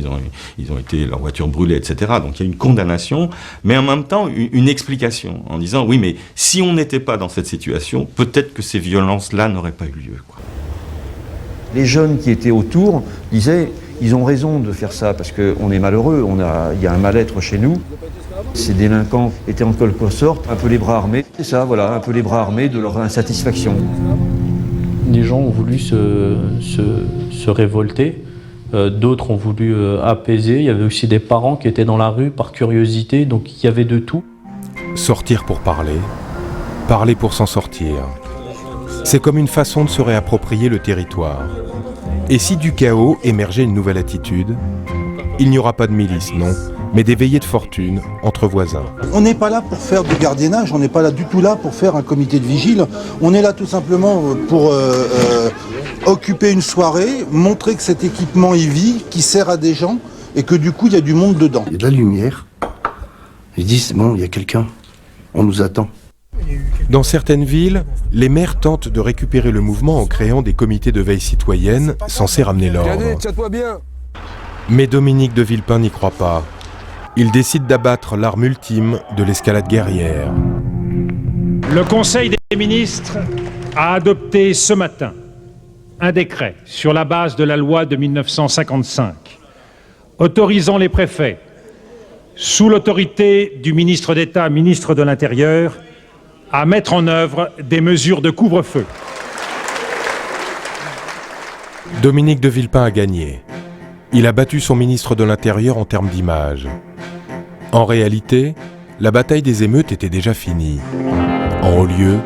Ils ont été leur voiture brûlée, etc. Donc il y a une condamnation, mais en même temps, une explication en disant, oui, mais si on n'était pas dans cette situation, peut-être que ces violences-là n'auraient pas eu lieu, quoi. Les jeunes qui étaient autour disaient, ils ont raison de faire ça, parce qu'on est malheureux, il y a un mal-être chez nous. Ces délinquants étaient en quelque sorte un peu les bras armés. C'est ça, voilà, un peu les bras armés de leur insatisfaction. Les gens ont voulu se révolter, d'autres ont voulu apaiser. Il y avait aussi des parents qui étaient dans la rue par curiosité, donc il y avait de tout. Sortir pour parler, parler pour s'en sortir. C'est comme une façon de se réapproprier le territoire. Et si du chaos émergeait une nouvelle attitude, il n'y aura pas de milice, non, mais des veillées de fortune entre voisins. On n'est pas là pour faire du gardiennage, on n'est pas là du tout là pour faire un comité de vigile. On est là tout simplement pour occuper une soirée, montrer que cet équipement y vit, qui sert à des gens, et que du coup, il y a du monde dedans. Il y a de la lumière. Ils disent, bon, il y a quelqu'un, on nous attend. Dans certaines villes, les maires tentent de récupérer le mouvement en créant des comités de veille citoyenne censés ramener l'ordre. Mais Dominique de Villepin n'y croit pas. Il décide d'abattre l'arme ultime de l'escalade guerrière. Le Conseil des ministres a adopté ce matin un décret sur la base de la loi de 1955 autorisant les préfets, sous l'autorité du ministre d'État, ministre de l'Intérieur, à mettre en œuvre des mesures de couvre-feu. Dominique de Villepin a gagné. Il a battu son ministre de l'Intérieur en termes d'image. En réalité, la bataille des émeutes était déjà finie. En haut lieu,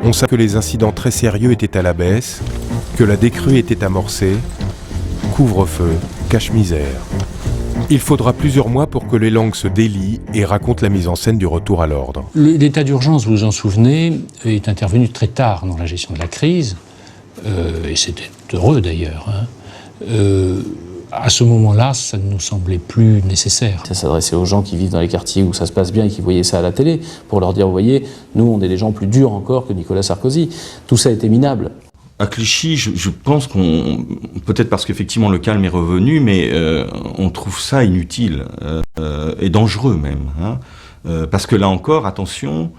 on savait que les incidents très sérieux étaient à la baisse, que la décrue était amorcée. Couvre-feu, cache-misère. Il faudra plusieurs mois pour que les langues se délient et racontent la mise en scène du retour à l'ordre. L'état d'urgence, vous vous en souvenez, est intervenu très tard dans la gestion de la crise, et c'était heureux d'ailleurs. À ce moment-là, ça ne nous semblait plus nécessaire. Ça s'adressait aux gens qui vivent dans les quartiers où ça se passe bien et qui voyaient ça à la télé, pour leur dire, vous voyez, nous on est des gens plus durs encore que Nicolas Sarkozy. Tout ça était minable. À Clichy, je pense qu'on, peut-être parce qu'effectivement le calme est revenu, mais on trouve ça inutile et dangereux même. Parce que là encore, attention,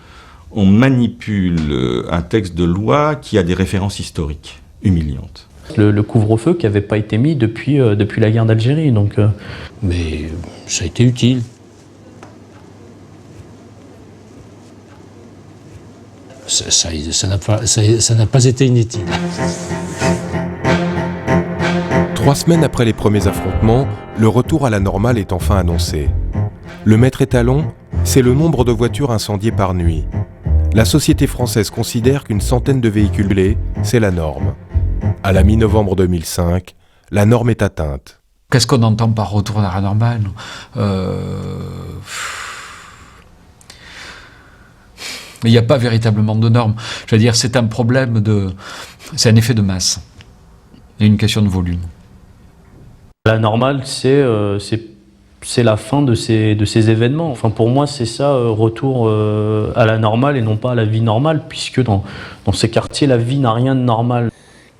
on manipule un texte de loi qui a des références historiques humiliantes. Le couvre-feu qui n'avait pas été mis depuis la guerre d'Algérie. Donc, mais ça a été utile. Ça n'a pas été inutile. 3 semaines après les premiers affrontements, le retour à la normale est enfin annoncé. Le maître étalon, c'est le nombre de voitures incendiées par nuit. La société française considère qu'une centaine de véhicules brûlés, c'est la norme. À la mi-novembre 2005, la norme est atteinte. Qu'est-ce qu'on entend par retour à la normale ? Mais il n'y a pas véritablement de normes. Je veux dire, c'est un problème c'est un effet de masse et une question de volume. la normale, c'est la fin de ces événements. Enfin, pour moi, c'est ça, retour à la normale et non pas à la vie normale, puisque dans ces quartiers, la vie n'a rien de normal.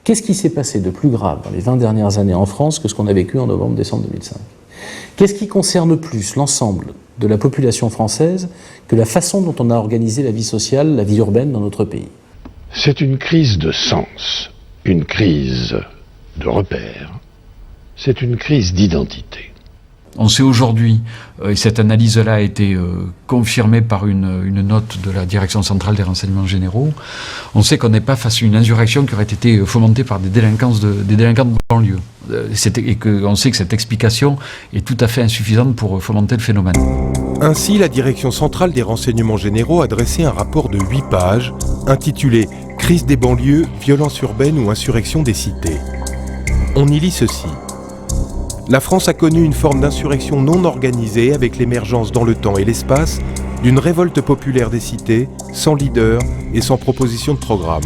Qu'est-ce qui s'est passé de plus grave dans les 20 dernières années en France que ce qu'on a vécu en novembre-décembre 2005 ? Qu'est-ce qui concerne plus l'ensemble de la population française que la façon dont on a organisé la vie sociale, la vie urbaine dans notre pays ? C'est une crise de sens, une crise de repères, c'est une crise d'identité. On sait aujourd'hui, et cette analyse-là a été confirmée par une note de la Direction centrale des renseignements généraux, on sait qu'on n'est pas face à une insurrection qui aurait été fomentée par des délinquants de banlieue. Et qu'on sait que cette explication est tout à fait insuffisante pour fomenter le phénomène. Ainsi, la Direction centrale des renseignements généraux a dressé un rapport de 8 pages intitulé « Crise des banlieues, violence urbaine ou insurrection des cités ». On y lit ceci. La France a connu une forme d'insurrection non organisée avec l'émergence dans le temps et l'espace d'une révolte populaire des cités, sans leader et sans proposition de programme.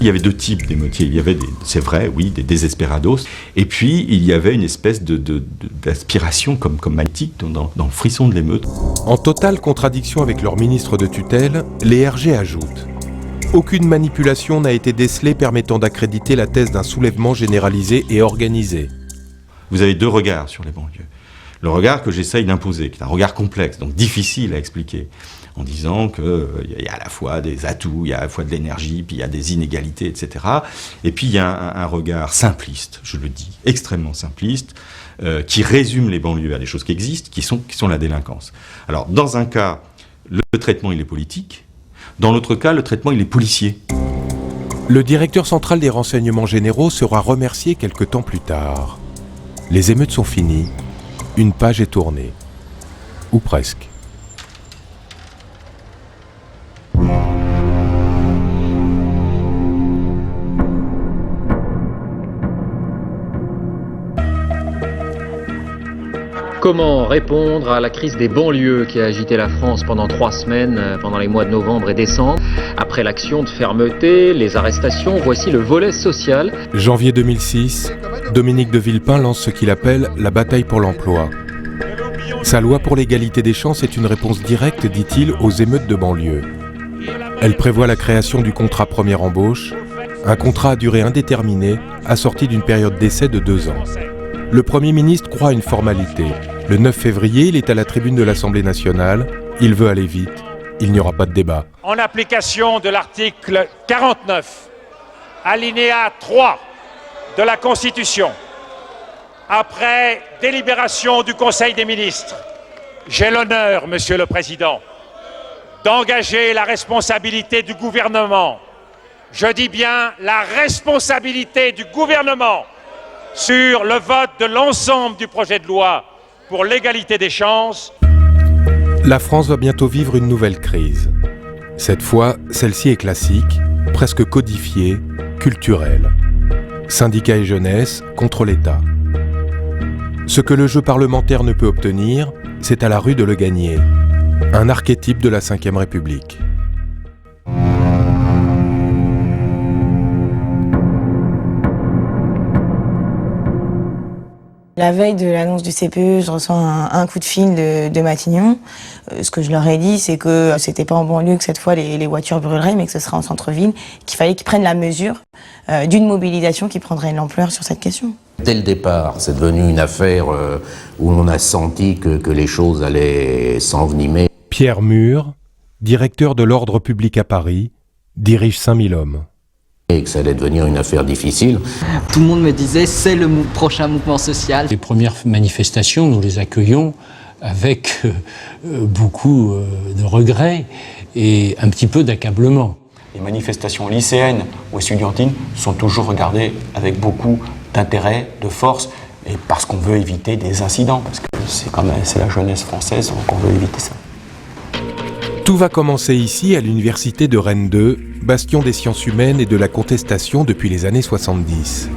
Il y avait deux types d'émeutiers. Il y avait, c'est vrai, oui, des désesperados. Et puis, il y avait une espèce d'aspiration comme magnétique dans le frisson de l'émeute. En totale contradiction avec leur ministre de tutelle, les RG ajoutent « Aucune manipulation n'a été décelée permettant d'accréditer la thèse d'un soulèvement généralisé et organisé. » Vous avez deux regards sur les banlieues. Le regard que j'essaye d'imposer, qui est un regard complexe, donc difficile à expliquer, en disant qu'il y a à la fois des atouts, il y a à la fois de l'énergie, puis il y a des inégalités, etc. Et puis il y a un regard simpliste, je le dis, extrêmement simpliste, qui résume les banlieues à des choses qui existent, qui sont la délinquance. Alors, dans un cas, le traitement, il est politique. Dans l'autre cas, le traitement, il est policier. Le directeur central des renseignements généraux sera remercié quelque temps plus tard. Les émeutes sont finies, une page est tournée. Ou presque. Comment répondre à la crise des banlieues qui a agité la France pendant 3 semaines, pendant les mois de novembre et décembre? Après l'action de fermeté, les arrestations, voici le volet social. Janvier 2006, Dominique de Villepin lance ce qu'il appelle la bataille pour l'emploi. Sa loi pour l'égalité des chances est une réponse directe, dit-il, aux émeutes de banlieue. Elle prévoit la création du contrat première embauche, un contrat à durée indéterminée, assorti d'une période d'essai de 2 ans. Le Premier ministre croit à une formalité. Le 9 février, il est à la tribune de l'Assemblée nationale. Il veut aller vite. Il n'y aura pas de débat. En application de l'article 49, alinéa 3 de la Constitution, après délibération du Conseil des ministres, j'ai l'honneur, Monsieur le Président, d'engager la responsabilité du gouvernement. Je dis bien la responsabilité du gouvernement sur le vote de l'ensemble du projet de loi pour l'égalité des chances. La France va bientôt vivre une nouvelle crise. Cette fois, celle-ci est classique, presque codifiée, culturelle. Syndicats et jeunesse contre l'État. Ce que le jeu parlementaire ne peut obtenir, c'est à la rue de le gagner. Un archétype de la Ve République. La veille de l'annonce du CPE, je reçois un coup de fil de Matignon. Ce que je leur ai dit, c'est que c'était pas en banlieue que cette fois les voitures brûleraient, mais que ce serait en centre-ville, qu'il fallait qu'ils prennent la mesure d'une mobilisation qui prendrait de l'ampleur sur cette question. Dès le départ, c'est devenu une affaire où on a senti que les choses allaient s'envenimer. Pierre Mur, directeur de l'ordre public à Paris, dirige 5000 hommes. Et que ça allait devenir une affaire difficile. Tout le monde me disait, c'est le prochain mouvement social. Les premières manifestations, nous les accueillons avec beaucoup de regrets et un petit peu d'accablement. Les manifestations lycéennes ou estudiantines sont toujours regardées avec beaucoup d'intérêt, de force, et parce qu'on veut éviter des incidents, parce que c'est la jeunesse française, donc on veut éviter ça. Tout va commencer ici, à l'université de Rennes 2, bastion des sciences humaines et de la contestation depuis les années 70.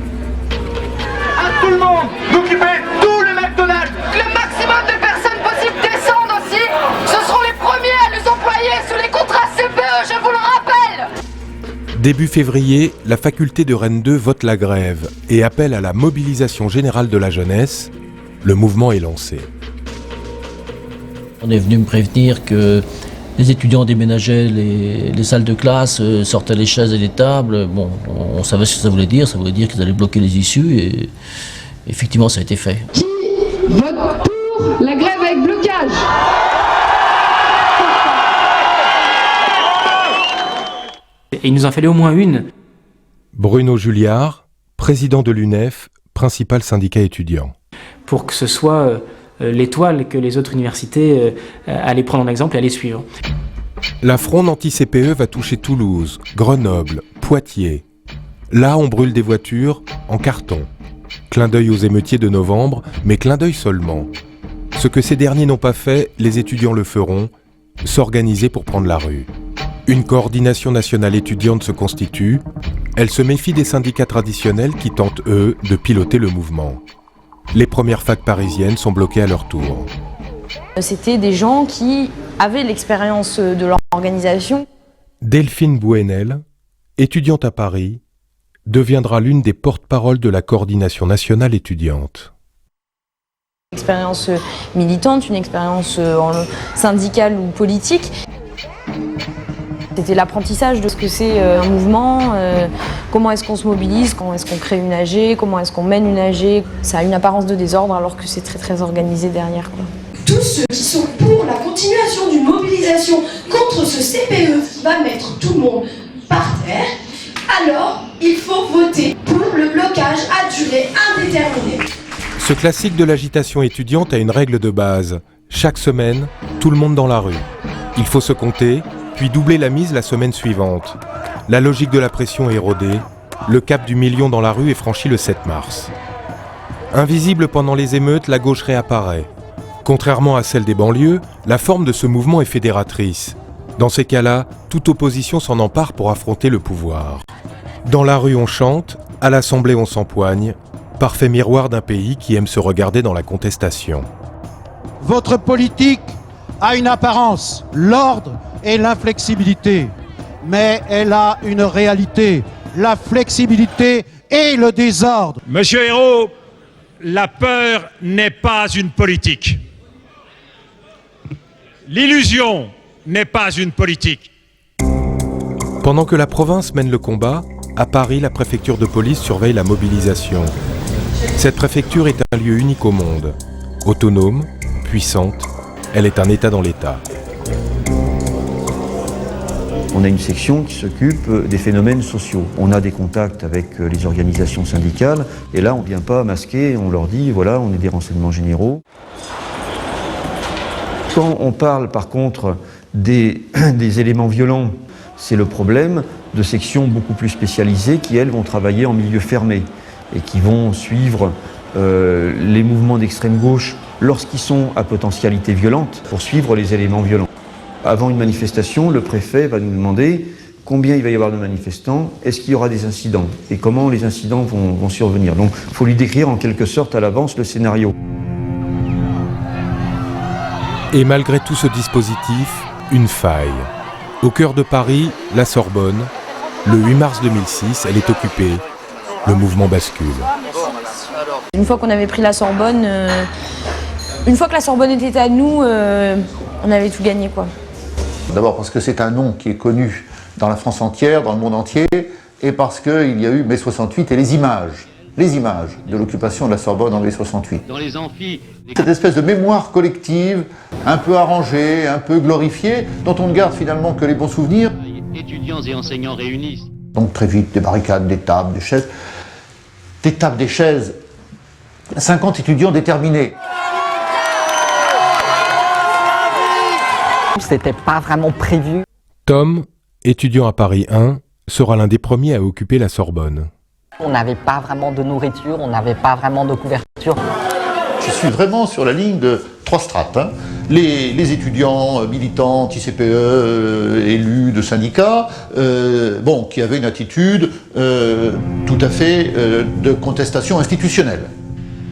À tout le monde, d'occuper tout le McDonald's. Le maximum de personnes possibles descendent aussi. Ce seront les premiers à les employer sous les contrats CPE, je vous le rappelle. Début février, la faculté de Rennes 2 vote la grève et appelle à la mobilisation générale de la jeunesse. Le mouvement est lancé. On est venu me prévenir que les étudiants déménageaient les salles de classe, sortaient les chaises et les tables. Bon, on savait ce que ça voulait dire. Ça voulait dire qu'ils allaient bloquer les issues et effectivement, ça a été fait. Qui vote pour la grève avec blocage? Et il nous en fallait au moins une. Bruno Julliard, président de l'UNEF, principal syndicat étudiant. Pour que ce soit l'étoile que les autres universités allaient prendre en exemple et allaient suivre. La fronde anti-CPE va toucher Toulouse, Grenoble, Poitiers. Là, on brûle des voitures en carton. Clin d'œil aux émeutiers de novembre, mais clin d'œil seulement. Ce que ces derniers n'ont pas fait, les étudiants le feront, s'organiser pour prendre la rue. Une coordination nationale étudiante se constitue. Elle se méfie des syndicats traditionnels qui tentent, eux, de piloter le mouvement. Les premières facs parisiennes sont bloquées à leur tour. C'était des gens qui avaient l'expérience de leur organisation. Delphine Bouenel, étudiante à Paris, deviendra l'une des porte-paroles de la coordination nationale étudiante. Une expérience militante, une expérience syndicale ou politique. C'était l'apprentissage de ce que c'est un mouvement, comment est-ce qu'on se mobilise, comment est-ce qu'on crée une AG, comment est-ce qu'on mène une AG. Ça a une apparence de désordre alors que c'est très très organisé derrière, quoi. Tous ceux qui sont pour la continuation d'une mobilisation contre ce CPE va mettre tout le monde par terre. Alors, il faut voter pour le blocage à durée indéterminée. Ce classique de l'agitation étudiante a une règle de base. Chaque semaine, tout le monde dans la rue. Il faut se compter, puis doubler la mise la semaine suivante. La logique de la pression est érodée. Le cap du million dans la rue est franchi le 7 mars. Invisible pendant les émeutes, la gauche réapparaît. Contrairement à celle des banlieues, la forme de ce mouvement est fédératrice. Dans ces cas-là, toute opposition s'en empare pour affronter le pouvoir. Dans la rue, on chante, à l'Assemblée, on s'empoigne, parfait miroir d'un pays qui aime se regarder dans la contestation. Votre politique a une apparence, l'ordre et l'inflexibilité. Mais elle a une réalité, la flexibilité et le désordre. Monsieur Hérault, la peur n'est pas une politique. L'illusion n'est pas une politique. Pendant que la province mène le combat, à Paris, la préfecture de police surveille la mobilisation. Cette préfecture est un lieu unique au monde. Autonome, puissante, elle est un État dans l'État. On a une section qui s'occupe des phénomènes sociaux. On a des contacts avec les organisations syndicales, et là on ne vient pas masquer, on leur dit voilà, on est des renseignements généraux. Quand on parle par contre des éléments violents, c'est le problème de sections beaucoup plus spécialisées qui, elles, vont travailler en milieu fermé et qui vont suivre les mouvements d'extrême gauche lorsqu'ils sont à potentialité violente pour suivre les éléments violents. Avant une manifestation, le préfet va nous demander combien il va y avoir de manifestants, est-ce qu'il y aura des incidents et comment les incidents vont survenir. Donc il faut lui décrire en quelque sorte à l'avance le scénario. Et malgré tout ce dispositif, une faille. Au cœur de Paris, la Sorbonne. Le 8 mars 2006, elle est occupée. Le mouvement bascule. Une fois qu'on avait pris la Sorbonne, une fois que la Sorbonne était à nous, on avait tout gagné, quoi. D'abord parce que c'est un nom qui est connu dans la France entière, dans le monde entier, et parce qu'il y a eu mai 68 et les images de l'occupation de la Sorbonne en mai 68. Dans les amphis, cette espèce de mémoire collective, un peu arrangée, un peu glorifiée, dont on ne garde finalement que les bons souvenirs. étudiants et enseignants réunissent. Donc très vite, des barricades, des tables, des chaises. Des tables, des chaises. 50 étudiants déterminés. C'était pas vraiment prévu. Tom, étudiant à Paris 1, sera l'un des premiers à occuper la Sorbonne. On n'avait pas vraiment de nourriture, on n'avait pas vraiment de couverture. Je suis vraiment sur la ligne de 3 strates. Hein. Les étudiants, militants, anti-CPE, élus de syndicats, qui avaient une attitude tout à fait de contestation institutionnelle.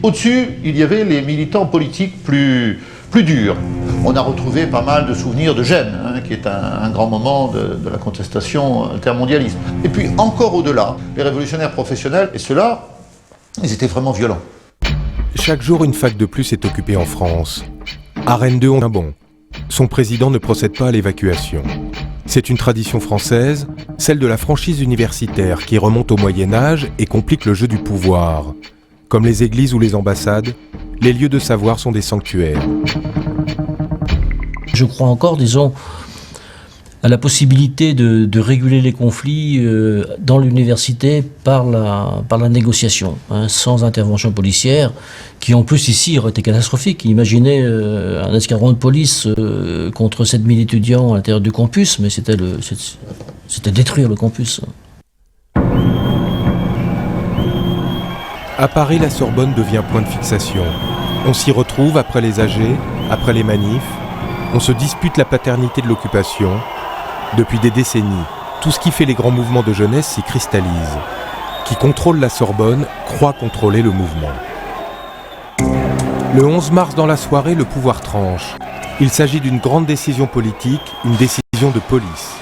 Au-dessus, il y avait les militants politiques plus durs. On a retrouvé pas mal de souvenirs de Gênes, qui est un grand moment de la contestation intermondialiste. Et puis encore au-delà, les révolutionnaires professionnels, et ceux-là, ils étaient vraiment violents. Chaque jour, une fac de plus est occupée en France. À Rennes 2, on a bon. Son président ne procède pas à l'évacuation. C'est une tradition française, celle de la franchise universitaire qui remonte au Moyen-Âge et complique le jeu du pouvoir. Comme les églises ou les ambassades, les lieux de savoir sont des sanctuaires. Je crois encore, disons, à la possibilité de réguler les conflits dans l'université par la négociation, sans intervention policière, qui en plus ici aurait été catastrophique. Imaginez un escadron de police contre 7000 étudiants à l'intérieur du campus, mais c'était détruire le campus. À Paris, la Sorbonne devient point de fixation. On s'y retrouve après les AG, après les manifs. On se dispute la paternité de l'occupation. Depuis des décennies, tout ce qui fait les grands mouvements de jeunesse s'y cristallise. Qui contrôle la Sorbonne croit contrôler le mouvement. Le 11 mars dans la soirée, le pouvoir tranche. Il s'agit d'une grande décision politique, une décision de police.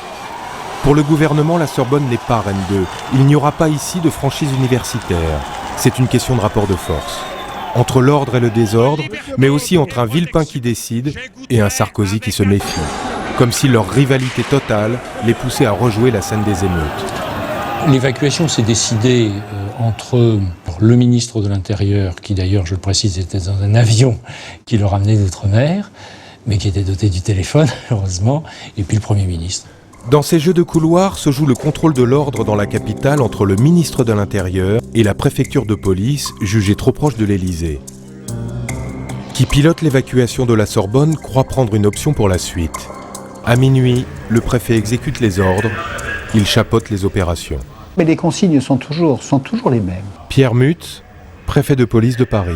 Pour le gouvernement, la Sorbonne n'est pas Rennes 2. Il n'y aura pas ici de franchise universitaire. C'est une question de rapport de force. Entre l'ordre et le désordre, mais aussi entre un Villepin qui décide et un Sarkozy qui se méfie. Comme si leur rivalité totale les poussait à rejouer la scène des émeutes. L'évacuation s'est décidée entre le ministre de l'Intérieur, qui d'ailleurs, je le précise, était dans un avion qui le ramenait d'outre-mer, mais qui était doté du téléphone, heureusement, et puis le Premier ministre. Dans ces jeux de couloir se joue le contrôle de l'ordre dans la capitale entre le ministre de l'Intérieur et la préfecture de police, jugée trop proche de l'Élysée. Qui pilote l'évacuation de la Sorbonne croit prendre une option pour la suite. À minuit, le préfet exécute les ordres, il chapeaute les opérations. Mais les consignes sont toujours les mêmes. Pierre Muth, préfet de police de Paris.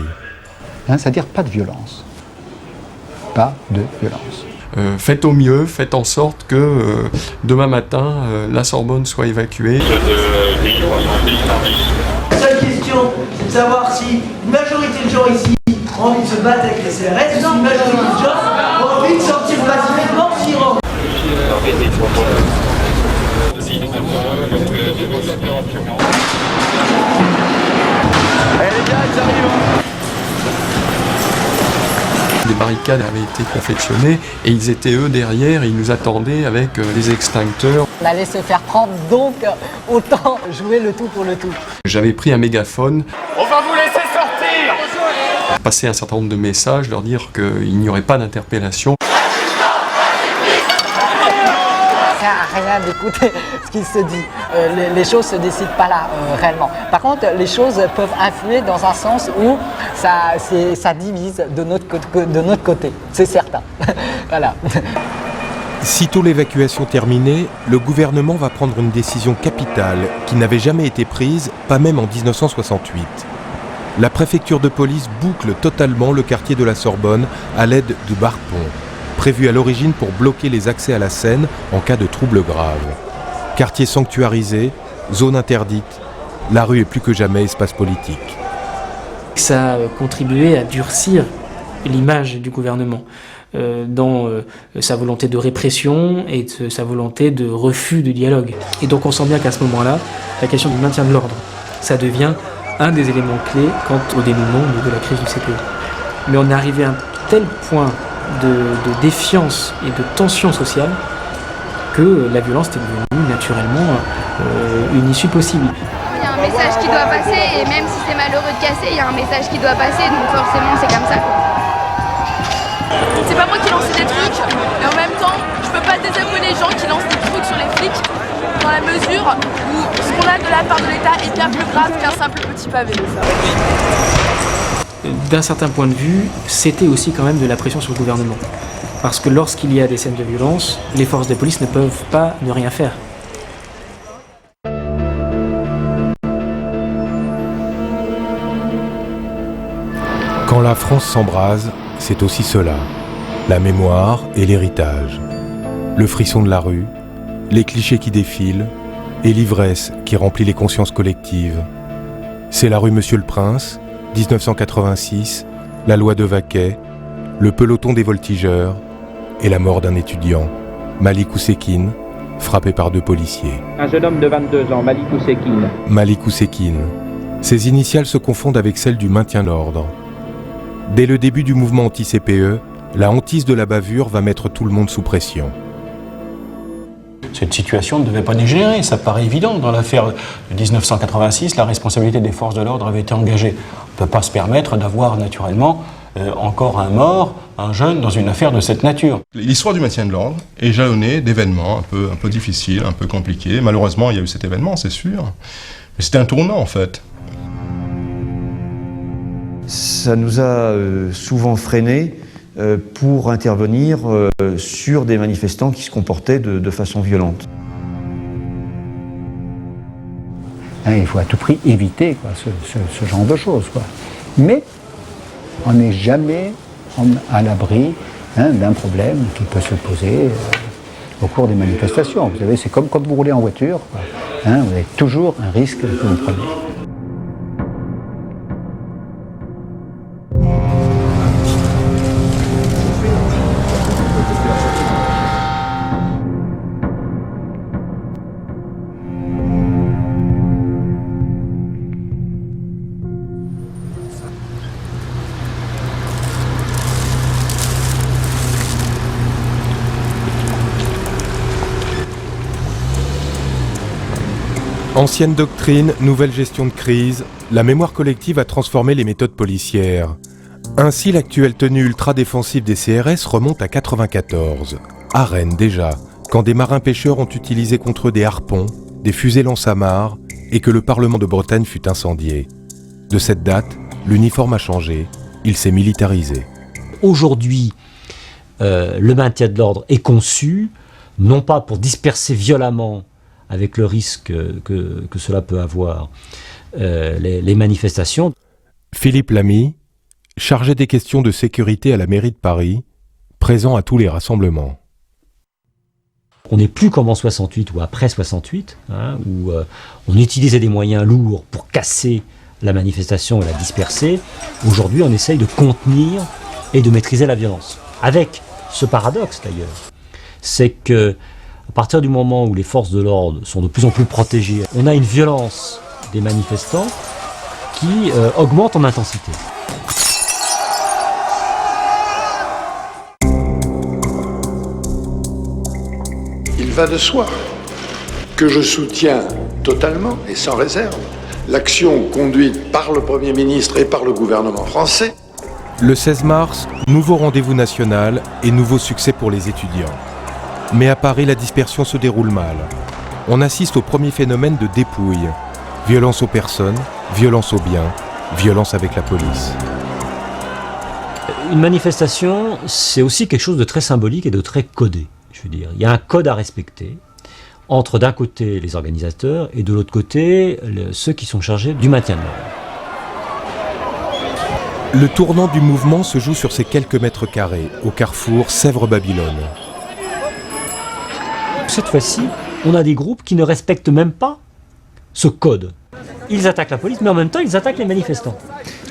C'est-à-dire pas de violence. Pas de violence. Faites au mieux, faites en sorte que demain matin, la Sorbonne soit évacuée. La seule question, c'est de savoir si une majorité de gens ici envie de se battre avec les CRS, une majorité de gens ont envie de sortir pacifiquement s'Iran. Des barricades avaient été confectionnées et ils étaient eux derrière, ils nous attendaient avec les extincteurs. On allait se faire prendre, donc autant jouer le tout pour le tout. J'avais pris un mégaphone, On va vous laisser sortir! passer un certain nombre de messages, leur dire qu'il n'y aurait pas d'interpellation. Ça sert à rien d'écouter ce qui se dit. Les choses se décident pas là, réellement. Par contre, les choses peuvent influer dans un sens où ça divise de notre côté, c'est certain. Voilà. Sitôt l'évacuation terminée, le gouvernement va prendre une décision capitale qui n'avait jamais été prise, pas même en 1968. La préfecture de police boucle totalement le quartier de la Sorbonne à l'aide du bar-pont, prévu à l'origine pour bloquer les accès à la Seine en cas de troubles graves. Quartier sanctuarisé, zone interdite, la rue est plus que jamais espace politique. Ça a contribué à durcir l'image du gouvernement dans sa volonté de répression et sa volonté de refus de dialogue. Et donc on sent bien qu'à ce moment-là, la question du maintien de l'ordre, ça devient un des éléments clés quant au dénouement de la crise du CPE. Mais on est arrivé à un tel point de défiance et de tension sociale que la violence est devenue naturellement une issue possible. Il y a un message qui doit passer et même si c'est malheureux de casser, il y a un message qui doit passer, donc forcément c'est comme ça. C'est pas moi qui lance des trucs, mais en même temps, je peux pas désavouer les gens qui lancent des trucs sur les flics dans la mesure où ce qu'on a de la part de l'État est bien plus grave qu'un simple petit pavé. D'un certain point de vue, c'était aussi quand même de la pression sur le gouvernement. Parce que lorsqu'il y a des scènes de violence, les forces de police ne peuvent pas ne rien faire. Quand la France s'embrase, c'est aussi cela, la mémoire et l'héritage, le frisson de la rue, les clichés qui défilent et l'ivresse qui remplit les consciences collectives. C'est la rue Monsieur le Prince, 1986, la loi de Vaquet, le peloton des voltigeurs et la mort d'un étudiant, Malik Oussekine, frappé par 2 policiers. Un jeune homme de 22 ans, Malik Oussekine. Malik Oussekine. Ses initiales se confondent avec celles du maintien de l'ordre. Dès le début du mouvement anti-CPE, la hantise de la bavure va mettre tout le monde sous pression. Cette situation ne devait pas dégénérer, ça paraît évident. Dans l'affaire de 1986, la responsabilité des forces de l'ordre avait été engagée. On ne peut pas se permettre d'avoir naturellement encore un mort, un jeune, dans une affaire de cette nature. L'histoire du maintien de l'ordre est jalonnée d'événements un peu difficiles, un peu compliqués. Malheureusement, il y a eu cet événement, c'est sûr. Mais c'était un tournant, en fait. Ça nous a souvent freinés pour intervenir sur des manifestants qui se comportaient de façon violente. Il faut à tout prix éviter ce genre de choses. Mais on n'est jamais à l'abri d'un problème qui peut se poser au cours des manifestations. Vous savez, c'est comme quand vous roulez en voiture, vous avez toujours un risque que vous prenez. Ancienne doctrine, nouvelle gestion de crise, la mémoire collective a transformé les méthodes policières. Ainsi, l'actuelle tenue ultra-défensive des CRS remonte à 1994, à Rennes déjà, quand des marins-pêcheurs ont utilisé contre eux des harpons, des fusées lance-amarres et que le Parlement de Bretagne fut incendié. De cette date, l'uniforme a changé, il s'est militarisé. Aujourd'hui, le maintien de l'ordre est conçu, non pas pour disperser violemment, avec le risque que cela peut avoir, les manifestations. Philippe Lamy, chargé des questions de sécurité à la mairie de Paris, présent à tous les rassemblements. On n'est plus comme en 68 ou après 68, où on utilisait des moyens lourds pour casser la manifestation et la disperser. Aujourd'hui, on essaye de contenir et de maîtriser la violence. Avec ce paradoxe d'ailleurs, c'est que à partir du moment où les forces de l'ordre sont de plus en plus protégées, on a une violence des manifestants qui augmente en intensité. Il va de soi que je soutiens totalement et sans réserve l'action conduite par le Premier ministre et par le gouvernement français. Le 16 mars, nouveau rendez-vous national et nouveau succès pour les étudiants. Mais à Paris, la dispersion se déroule mal. On assiste au premier phénomène de dépouille. Violence aux personnes, violence aux biens, violence avec la police. Une manifestation, c'est aussi quelque chose de très symbolique et de très codé. Je veux dire, il y a un code à respecter entre d'un côté les organisateurs et de l'autre côté ceux qui sont chargés du maintien de l'ordre. Le tournant du mouvement se joue sur ces quelques mètres carrés, au carrefour Sèvres-Babylone. Cette fois-ci, on a des groupes qui ne respectent même pas ce code. Ils attaquent la police, mais en même temps, ils attaquent les manifestants.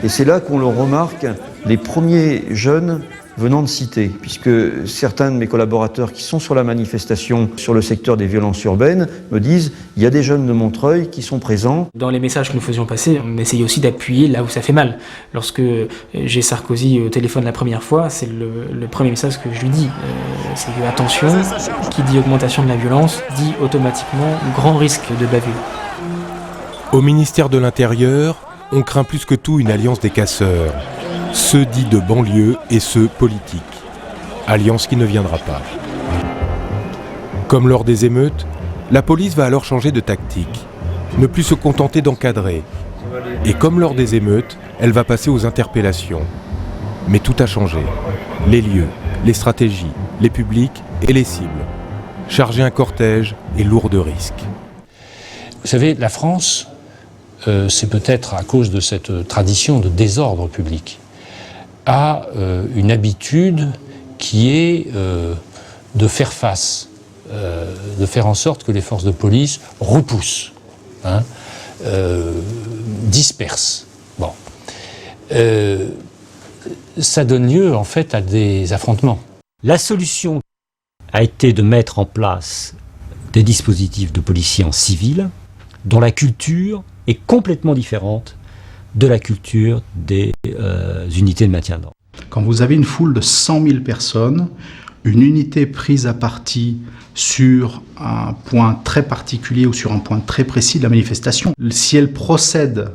Et c'est là qu'on le remarque, les premiers jeunes venant de cité, puisque certains de mes collaborateurs qui sont sur la manifestation sur le secteur des violences urbaines me disent il y a des jeunes de Montreuil qui sont présents. Dans les messages que nous faisions passer, on essayait aussi d'appuyer là où ça fait mal. Lorsque j'ai Sarkozy au téléphone la première fois, c'est le premier message que je lui dis. C'est que attention, qui dit augmentation de la violence, dit automatiquement grand risque de bavure. Au ministère de l'Intérieur, on craint plus que tout une alliance des casseurs. Ceux dits de banlieue et ceux politiques. Alliance qui ne viendra pas. Comme lors des émeutes, la police va alors changer de tactique. Ne plus se contenter d'encadrer. Et comme lors des émeutes, elle va passer aux interpellations. Mais tout a changé. Les lieux, les stratégies, les publics et les cibles. Charger un cortège est lourd de risques. Vous savez, la France, c'est peut-être à cause de cette tradition de désordre public, a une habitude qui est de faire face, de faire en sorte que les forces de police repoussent, dispersent. Bon. Ça donne lieu en fait à des affrontements. La solution a été de mettre en place des dispositifs de policiers en civil dont la culture est complètement différente de la culture des unités de maintien d'ordre. Quand vous avez une foule de 100 000 personnes, une unité prise à partie sur un point très particulier ou sur un point très précis de la manifestation, si elle procède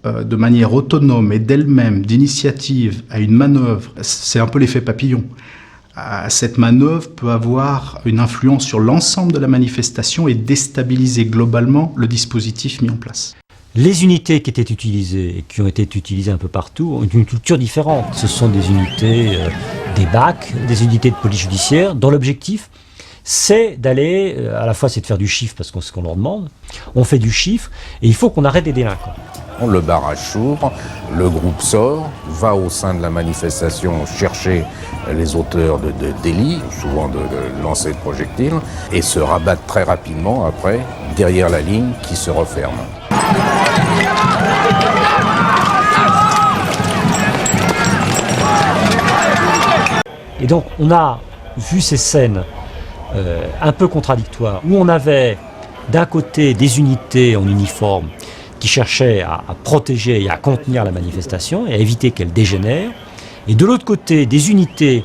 de manière autonome et d'elle-même, d'initiative, à une manœuvre, c'est un peu l'effet papillon. Cette manœuvre peut avoir une influence sur l'ensemble de la manifestation et déstabiliser globalement le dispositif mis en place. Les unités qui étaient utilisées et qui ont été utilisées un peu partout ont une culture différente. Ce sont des unités des BAC, des unités de police judiciaire, dont l'objectif c'est d'aller, à la fois c'est de faire du chiffre parce que c'est ce qu'on leur demande, on fait du chiffre et il faut qu'on arrête les délinquants. Le barrage s'ouvre, le groupe sort, va au sein de la manifestation chercher les auteurs de délits, souvent de lancers de projectiles, et se rabattent très rapidement après derrière la ligne qui se referme. Et donc on a vu ces scènes un peu contradictoires, où on avait d'un côté des unités en uniforme qui cherchaient à protéger et à contenir la manifestation et à éviter qu'elle dégénère, et de l'autre côté des unités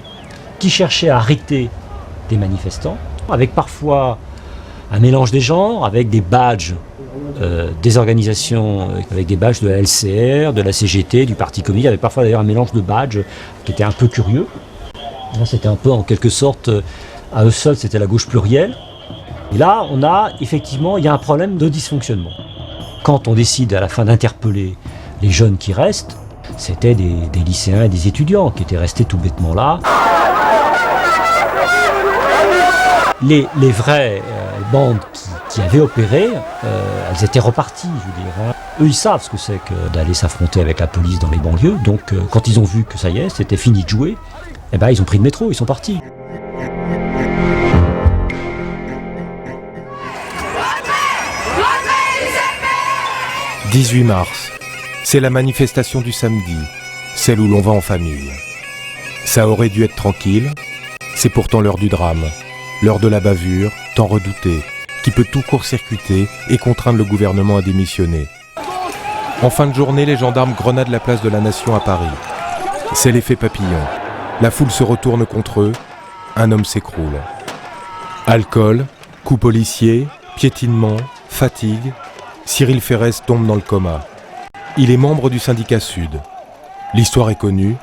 qui cherchaient à arrêter des manifestants, avec parfois un mélange des genres, avec des badges des organisations, avec des badges de la LCR, de la CGT, du Parti communiste, avec parfois d'ailleurs un mélange de badges qui était un peu curieux. C'était un peu en quelque sorte, à eux seuls, c'était la gauche plurielle. Et là, on a effectivement, il y a un problème de dysfonctionnement. Quand on décide à la fin d'interpeller les jeunes qui restent, c'était des lycéens et des étudiants qui étaient restés tout bêtement là. Les vraies bandes qui avaient opéré, elles étaient reparties, je veux dire. Eux, ils savent ce que c'est que d'aller s'affronter avec la police dans les banlieues. Donc, quand ils ont vu que ça y est, c'était fini de jouer, eh ben, ils ont pris le métro, ils sont partis. « 18 mars. c'est la manifestation du samedi, celle où l'on va en famille. Ça aurait dû être tranquille, c'est pourtant l'heure du drame, l'heure de la bavure, tant redoutée, qui peut tout court-circuiter et contraindre le gouvernement à démissionner. En fin de journée, les gendarmes grenadent la place de la Nation à Paris. C'est l'effet papillon. La foule se retourne contre eux, un homme s'écroule. Alcool, coups policiers, piétinement, fatigue, Cyril Ferrez tombe dans le coma. Il est membre du syndicat Sud. L'histoire est connue.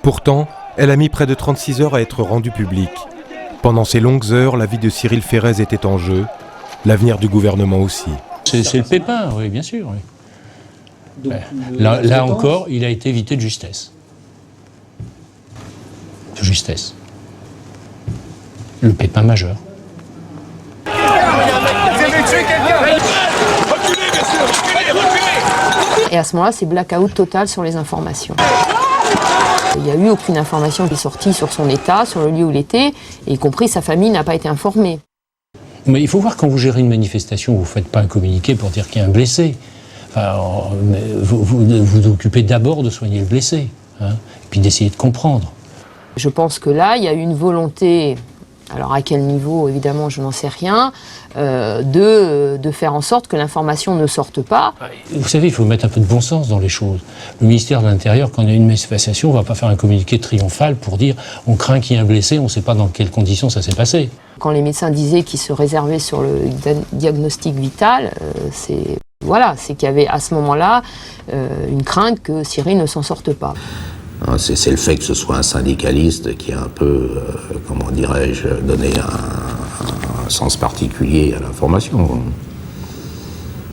Pourtant, elle a mis près de 36 heures à être rendue publique. Pendant ces longues heures, la vie de Cyril Ferrez était en jeu, l'avenir du gouvernement aussi. C'est le pépin, oui, bien sûr. Oui. Donc, là encore, il a été évité de justesse. De justesse. Le pépin majeur. Et à ce moment-là, c'est blackout total sur les informations. Il n'y a eu aucune information qui est sortie sur son état, sur le lieu où il était, et y compris sa famille n'a pas été informée. Mais il faut voir, quand vous gérez une manifestation, vous ne faites pas un communiqué pour dire qu'il y a un blessé. Enfin, vous occupez d'abord de soigner le blessé, hein, et puis d'essayer de comprendre. Je pense que là, il y a eu une volonté, alors à quel niveau, évidemment, je n'en sais rien, de faire en sorte que l'information ne sorte pas. Vous savez, il faut mettre un peu de bon sens dans les choses. Le ministère de l'Intérieur, quand il y a une manifestation, ne va pas faire un communiqué triomphal pour dire on craint qu'il y ait un blessé, on ne sait pas dans quelles conditions ça s'est passé. Quand les médecins disaient qu'ils se réservaient sur le diagnostic vital, c'est qu'il y avait à ce moment-là une crainte que Cyril ne s'en sorte pas. C'est le fait que ce soit un syndicaliste qui a un peu, comment dirais-je, donné un sens particulier à l'information.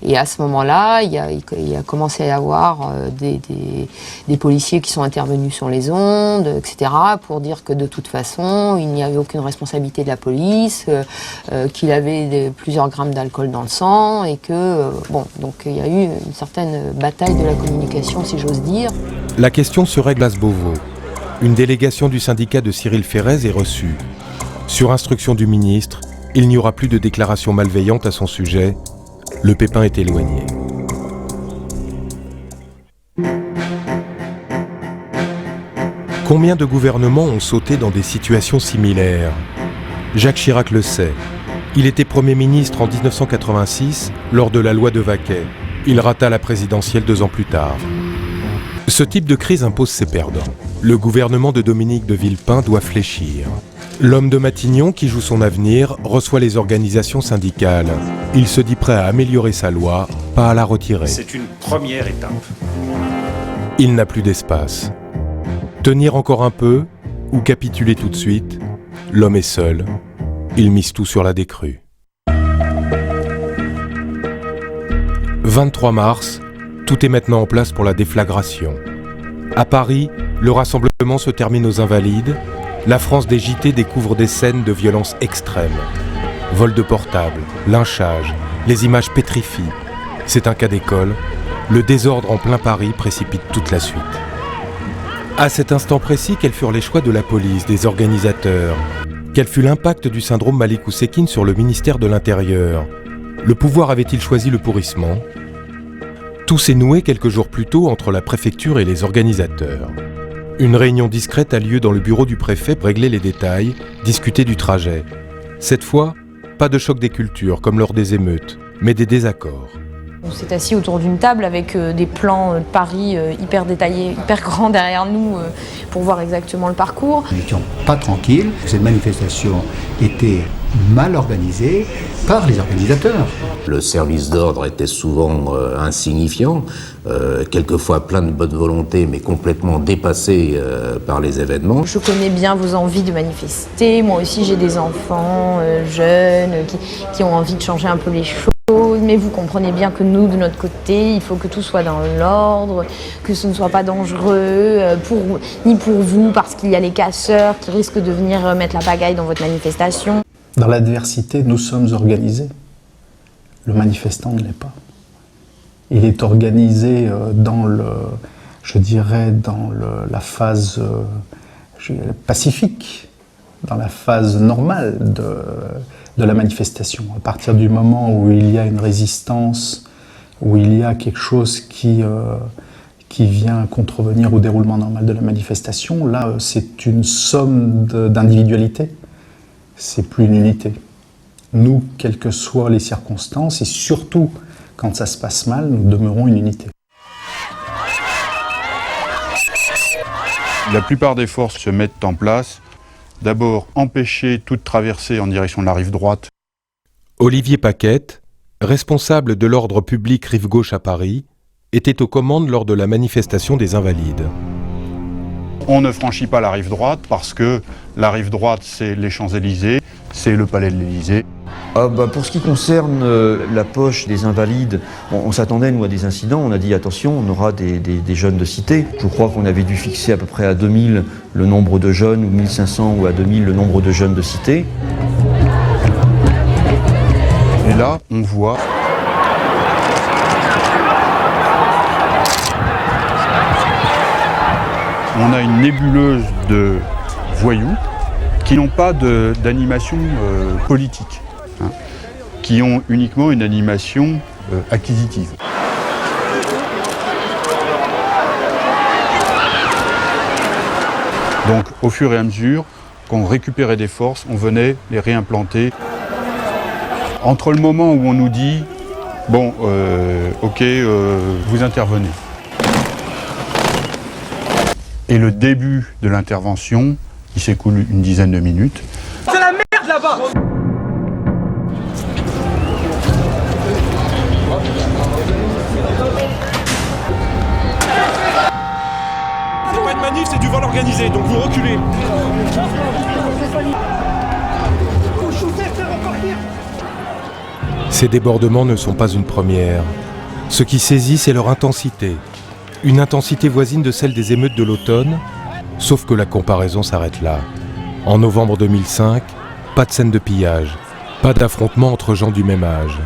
Et à ce moment-là, il a commencé à y avoir des policiers qui sont intervenus sur les ondes, etc., pour dire que de toute façon, il n'y avait aucune responsabilité de la police, qu'il avait plusieurs grammes d'alcool dans le sang, et que, donc il y a eu une certaine bataille de la communication, si j'ose dire. La question se règle à Beauvau. Une délégation du syndicat de Cyril Ferrez est reçue. Sur instruction du ministre, il n'y aura plus de déclarations malveillantes à son sujet. Le pépin est éloigné. Combien de gouvernements ont sauté dans des situations similaires? Jacques Chirac le sait. Il était Premier ministre en 1986 lors de la loi de Vaquet. Il rata la présidentielle 2 ans plus tard. Ce type de crise impose ses perdants. Le gouvernement de Dominique de Villepin doit fléchir. L'homme de Matignon, qui joue son avenir, reçoit les organisations syndicales. Il se dit prêt à améliorer sa loi, pas à la retirer. C'est une première étape. Il n'a plus d'espace. Tenir encore un peu, ou capituler tout de suite, l'homme est seul. Il mise tout sur la décrue. 23 mars, tout est maintenant en place pour la déflagration. À Paris, le rassemblement se termine aux Invalides. La France des JT découvre des scènes de violence extrême. Vol de portables, lynchage, les images pétrifient. C'est un cas d'école. Le désordre en plein Paris précipite toute la suite. À cet instant précis, quels furent les choix de la police, des organisateurs? Quel fut l'impact du syndrome Malik Oussekine sur le ministère de l'Intérieur? Le pouvoir avait-il choisi le pourrissement? Tout s'est noué quelques jours plus tôt entre la préfecture et les organisateurs. Une réunion discrète a lieu dans le bureau du préfet pour régler les détails, discuter du trajet. Cette fois, pas de choc des cultures comme lors des émeutes, mais des désaccords. On s'est assis autour d'une table avec des plans de Paris hyper détaillés, hyper grands derrière nous pour voir exactement le parcours. Nous n'étions pas tranquilles. Cette manifestation était mal organisée par les organisateurs. Le service d'ordre était souvent insignifiant, quelquefois plein de bonne volonté, mais complètement dépassé par les événements. Je connais bien vos envies de manifester. Moi aussi, j'ai des enfants jeunes qui ont envie de changer un peu les choses. Mais vous comprenez bien que nous, de notre côté, il faut que tout soit dans l'ordre, que ce ne soit pas dangereux, ni pour vous, parce qu'il y a les casseurs qui risquent de venir mettre la pagaille dans votre manifestation. Dans l'adversité, nous sommes organisés. Le manifestant ne l'est pas. Il est organisé dans la phase pacifique, dans la phase normale de la manifestation. À partir du moment où il y a une résistance, où il y a quelque chose qui qui vient contrevenir au déroulement normal de la manifestation, là, c'est une somme d'individualités, c'est plus une unité. Nous, quelles que soient les circonstances, et surtout quand ça se passe mal, nous demeurons une unité. La plupart des forces se mettent en place. D'abord, empêcher toute traversée en direction de la rive droite. Olivier Paquette, responsable de l'ordre public rive gauche à Paris, était aux commandes lors de la manifestation des Invalides. On ne franchit pas la rive droite parce que la rive droite, c'est les Champs-Élysées, c'est le palais de l'Élysée. Pour ce qui concerne la poche des Invalides, on s'attendait nous à des incidents, on a dit attention, on aura des jeunes de cité. Je crois qu'on avait dû fixer à peu près à 2000 le nombre de jeunes, ou 1500 ou à 2000 le nombre de jeunes de cité. Et là, on voit... On a une nébuleuse de voyous qui n'ont pas d'animation politique, hein, qui ont uniquement une animation acquisitive. Donc au fur et à mesure qu'on récupérait des forces, on venait les réimplanter. Entre le moment où on nous dit « bon, ok, vous intervenez », et le début de l'intervention, il s'écoule une dizaine de minutes. C'est la merde là-bas! C'est pas une manif, c'est du vol organisé, donc vous reculez. Ces débordements ne sont pas une première. Ce qui saisit, c'est leur intensité. Une intensité voisine de celle des émeutes de l'automne, sauf que la comparaison s'arrête là. En novembre 2005, pas de scène de pillage, pas d'affrontement entre gens du même âge.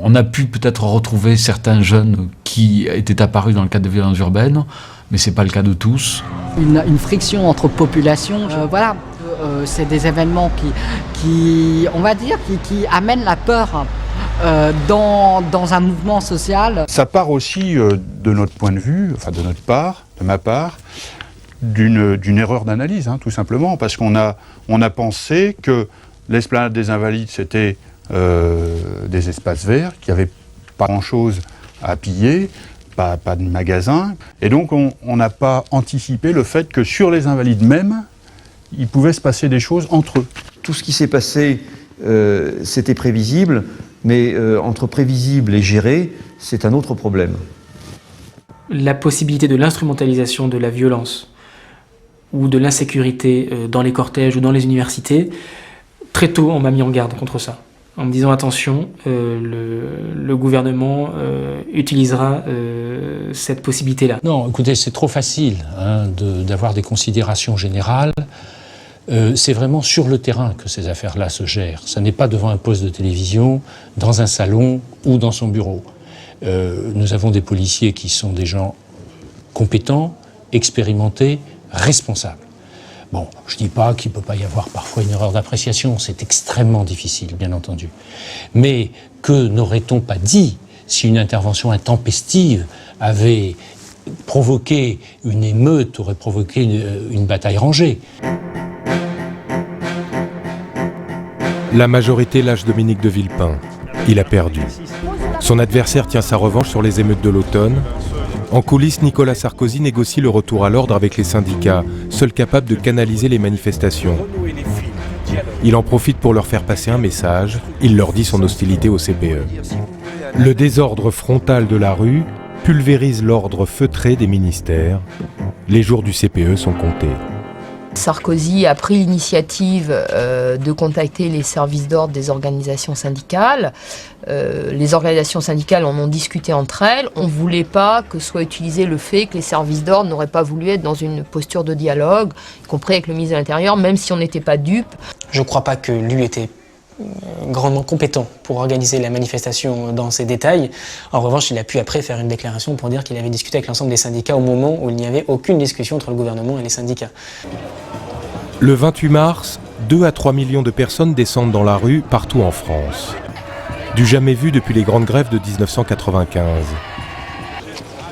On a pu peut-être retrouver certains jeunes qui étaient apparus dans le cadre de violences urbaines, mais ce n'est pas le cas de tous. Une friction entre populations, voilà, c'est des événements qui on va dire, qui amènent la peur. Dans un mouvement social. Ça part aussi de notre point de vue, enfin de notre part, de ma part, d'une erreur d'analyse, hein, tout simplement, parce qu'on a pensé que l'esplanade des Invalides, c'était des espaces verts, qu'il n'y avait pas grand-chose à piller, pas de magasins, et donc on n'a pas anticipé le fait que sur les Invalides même, il pouvait se passer des choses entre eux. Tout ce qui s'est passé, c'était prévisible. Mais entre prévisible et géré, c'est un autre problème. La possibilité de l'instrumentalisation de la violence ou de l'insécurité dans les cortèges ou dans les universités, très tôt on m'a mis en garde contre ça, en me disant attention, le gouvernement utilisera cette possibilité-là. Non, écoutez, c'est trop facile d'avoir des considérations générales. C'est vraiment sur le terrain que ces affaires-là se gèrent. Ça n'est pas devant un poste de télévision, dans un salon ou dans son bureau. Nous avons des policiers qui sont des gens compétents, expérimentés, responsables. Bon, je ne dis pas qu'il ne peut pas y avoir parfois une erreur d'appréciation, c'est extrêmement difficile, bien entendu. Mais que n'aurait-on pas dit si une intervention intempestive avait provoqué une émeute, aurait provoqué une bataille rangée? La majorité lâche Dominique de Villepin. Il a perdu. Son adversaire tient sa revanche sur les émeutes de l'automne. En coulisses, Nicolas Sarkozy négocie le retour à l'ordre avec les syndicats, seuls capables de canaliser les manifestations. Il en profite pour leur faire passer un message. Il leur dit son hostilité au CPE. Le désordre frontal de la rue pulvérise l'ordre feutré des ministères. Les jours du CPE sont comptés. Sarkozy a pris l'initiative de contacter les services d'ordre des organisations syndicales. Les organisations syndicales en ont discuté entre elles. On ne voulait pas que soit utilisé le fait que les services d'ordre n'auraient pas voulu être dans une posture de dialogue, y compris avec le ministre de l'Intérieur, même si on n'était pas dupes. Je ne crois pas que lui était grandement compétent pour organiser la manifestation dans ses détails. En revanche, il a pu après faire une déclaration pour dire qu'il avait discuté avec l'ensemble des syndicats au moment où il n'y avait aucune discussion entre le gouvernement et les syndicats. Le 28 mars, 2 à 3 millions de personnes descendent dans la rue partout en France. Du jamais vu depuis les grandes grèves de 1995.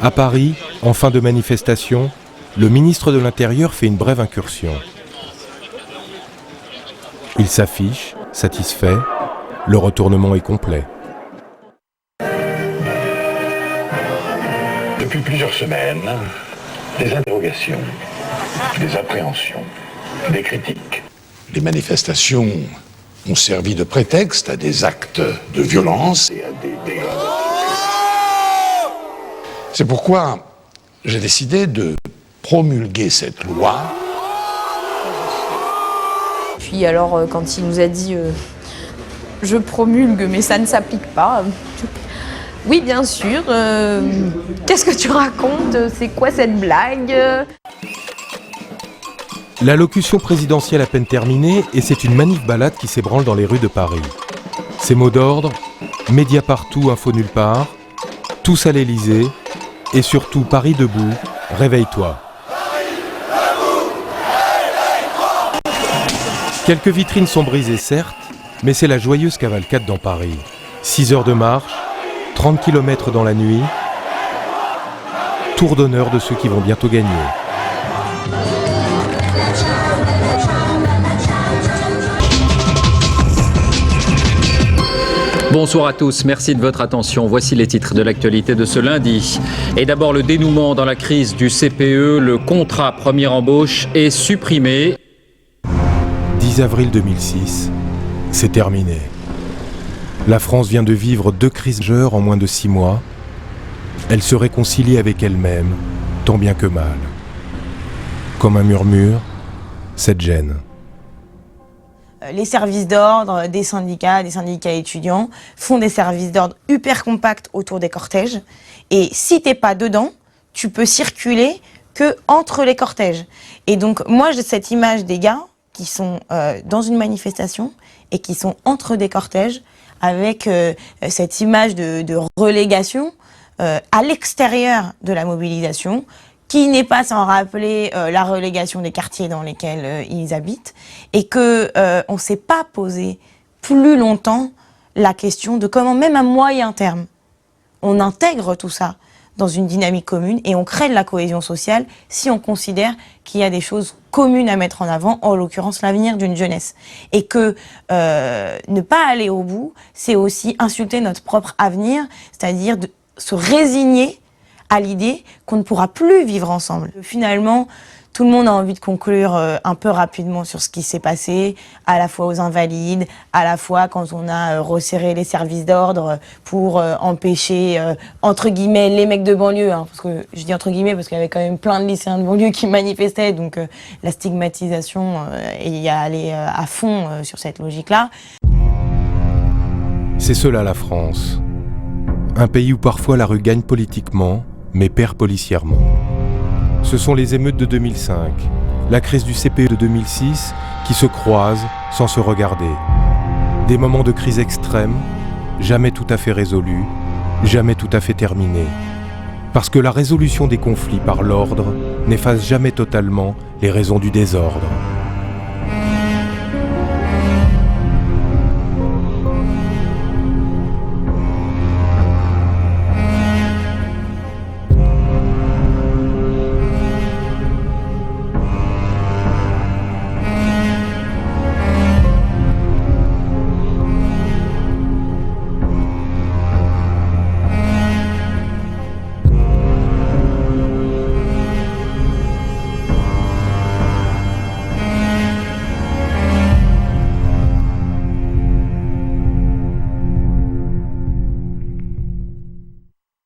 À Paris, en fin de manifestation, le ministre de l'Intérieur fait une brève incursion. Il s'affiche, satisfait, le retournement est complet. Depuis plusieurs semaines, des interrogations, des appréhensions, des critiques. Les manifestations ont servi de prétexte à des actes de violence et à des dégâts. C'est pourquoi j'ai décidé de promulguer cette loi. Puis alors, quand il nous a dit je promulgue, mais ça ne s'applique pas. Oui, bien sûr. Qu'est-ce que tu racontes? C'est quoi cette blague? L'allocution présidentielle à peine terminée et c'est une manif-balade qui s'ébranle dans les rues de Paris. Ces mots d'ordre, médias partout, info nulle part, tous à l'Élysée et surtout Paris debout, réveille-toi. Quelques vitrines sont brisées certes, mais c'est la joyeuse cavalcade dans Paris. 6 heures de marche, 30 km dans la nuit, tour d'honneur de ceux qui vont bientôt gagner. Bonsoir à tous, merci de votre attention. Voici les titres de l'actualité de ce lundi. Et d'abord le dénouement dans la crise du CPE, le contrat première embauche est supprimé. 10 avril 2006, c'est terminé. La France vient de vivre 2 crises majeures en moins de 6 mois. Elle se réconcilie avec elle-même, tant bien que mal. Comme un murmure, cette gêne. Les services d'ordre des syndicats étudiants font des services d'ordre hyper compacts autour des cortèges. Et si t'es pas dedans, tu peux circuler que entre les cortèges. Et donc moi j'ai cette image des gars qui sont dans une manifestation et qui sont entre des cortèges avec cette image de relégation à l'extérieur de la mobilisation, qui n'est pas sans rappeler la relégation des quartiers dans lesquels ils habitent, et que on s'est pas posé plus longtemps la question de comment, même à moyen terme, on intègre tout ça dans une dynamique commune et on crée de la cohésion sociale si on considère qu'il y a des choses communes à mettre en avant, en l'occurrence l'avenir d'une jeunesse. Et que ne pas aller au bout, c'est aussi insulter notre propre avenir, c'est-à-dire de se résigner à l'idée qu'on ne pourra plus vivre ensemble. Finalement, tout le monde a envie de conclure un peu rapidement sur ce qui s'est passé, à la fois aux Invalides, à la fois quand on a resserré les services d'ordre pour empêcher, entre guillemets, les mecs de banlieue, hein, parce que je dis entre guillemets parce qu'il y avait quand même plein de lycéens de banlieue qui manifestaient, donc la stigmatisation y a allé à fond sur cette logique-là. C'est cela la France. Un pays où parfois la rue gagne politiquement, mais perd policièrement. Ce sont les émeutes de 2005, la crise du CPE de 2006 qui se croisent sans se regarder. Des moments de crise extrême, jamais tout à fait résolus, jamais tout à fait terminés. Parce que la résolution des conflits par l'ordre n'efface jamais totalement les raisons du désordre.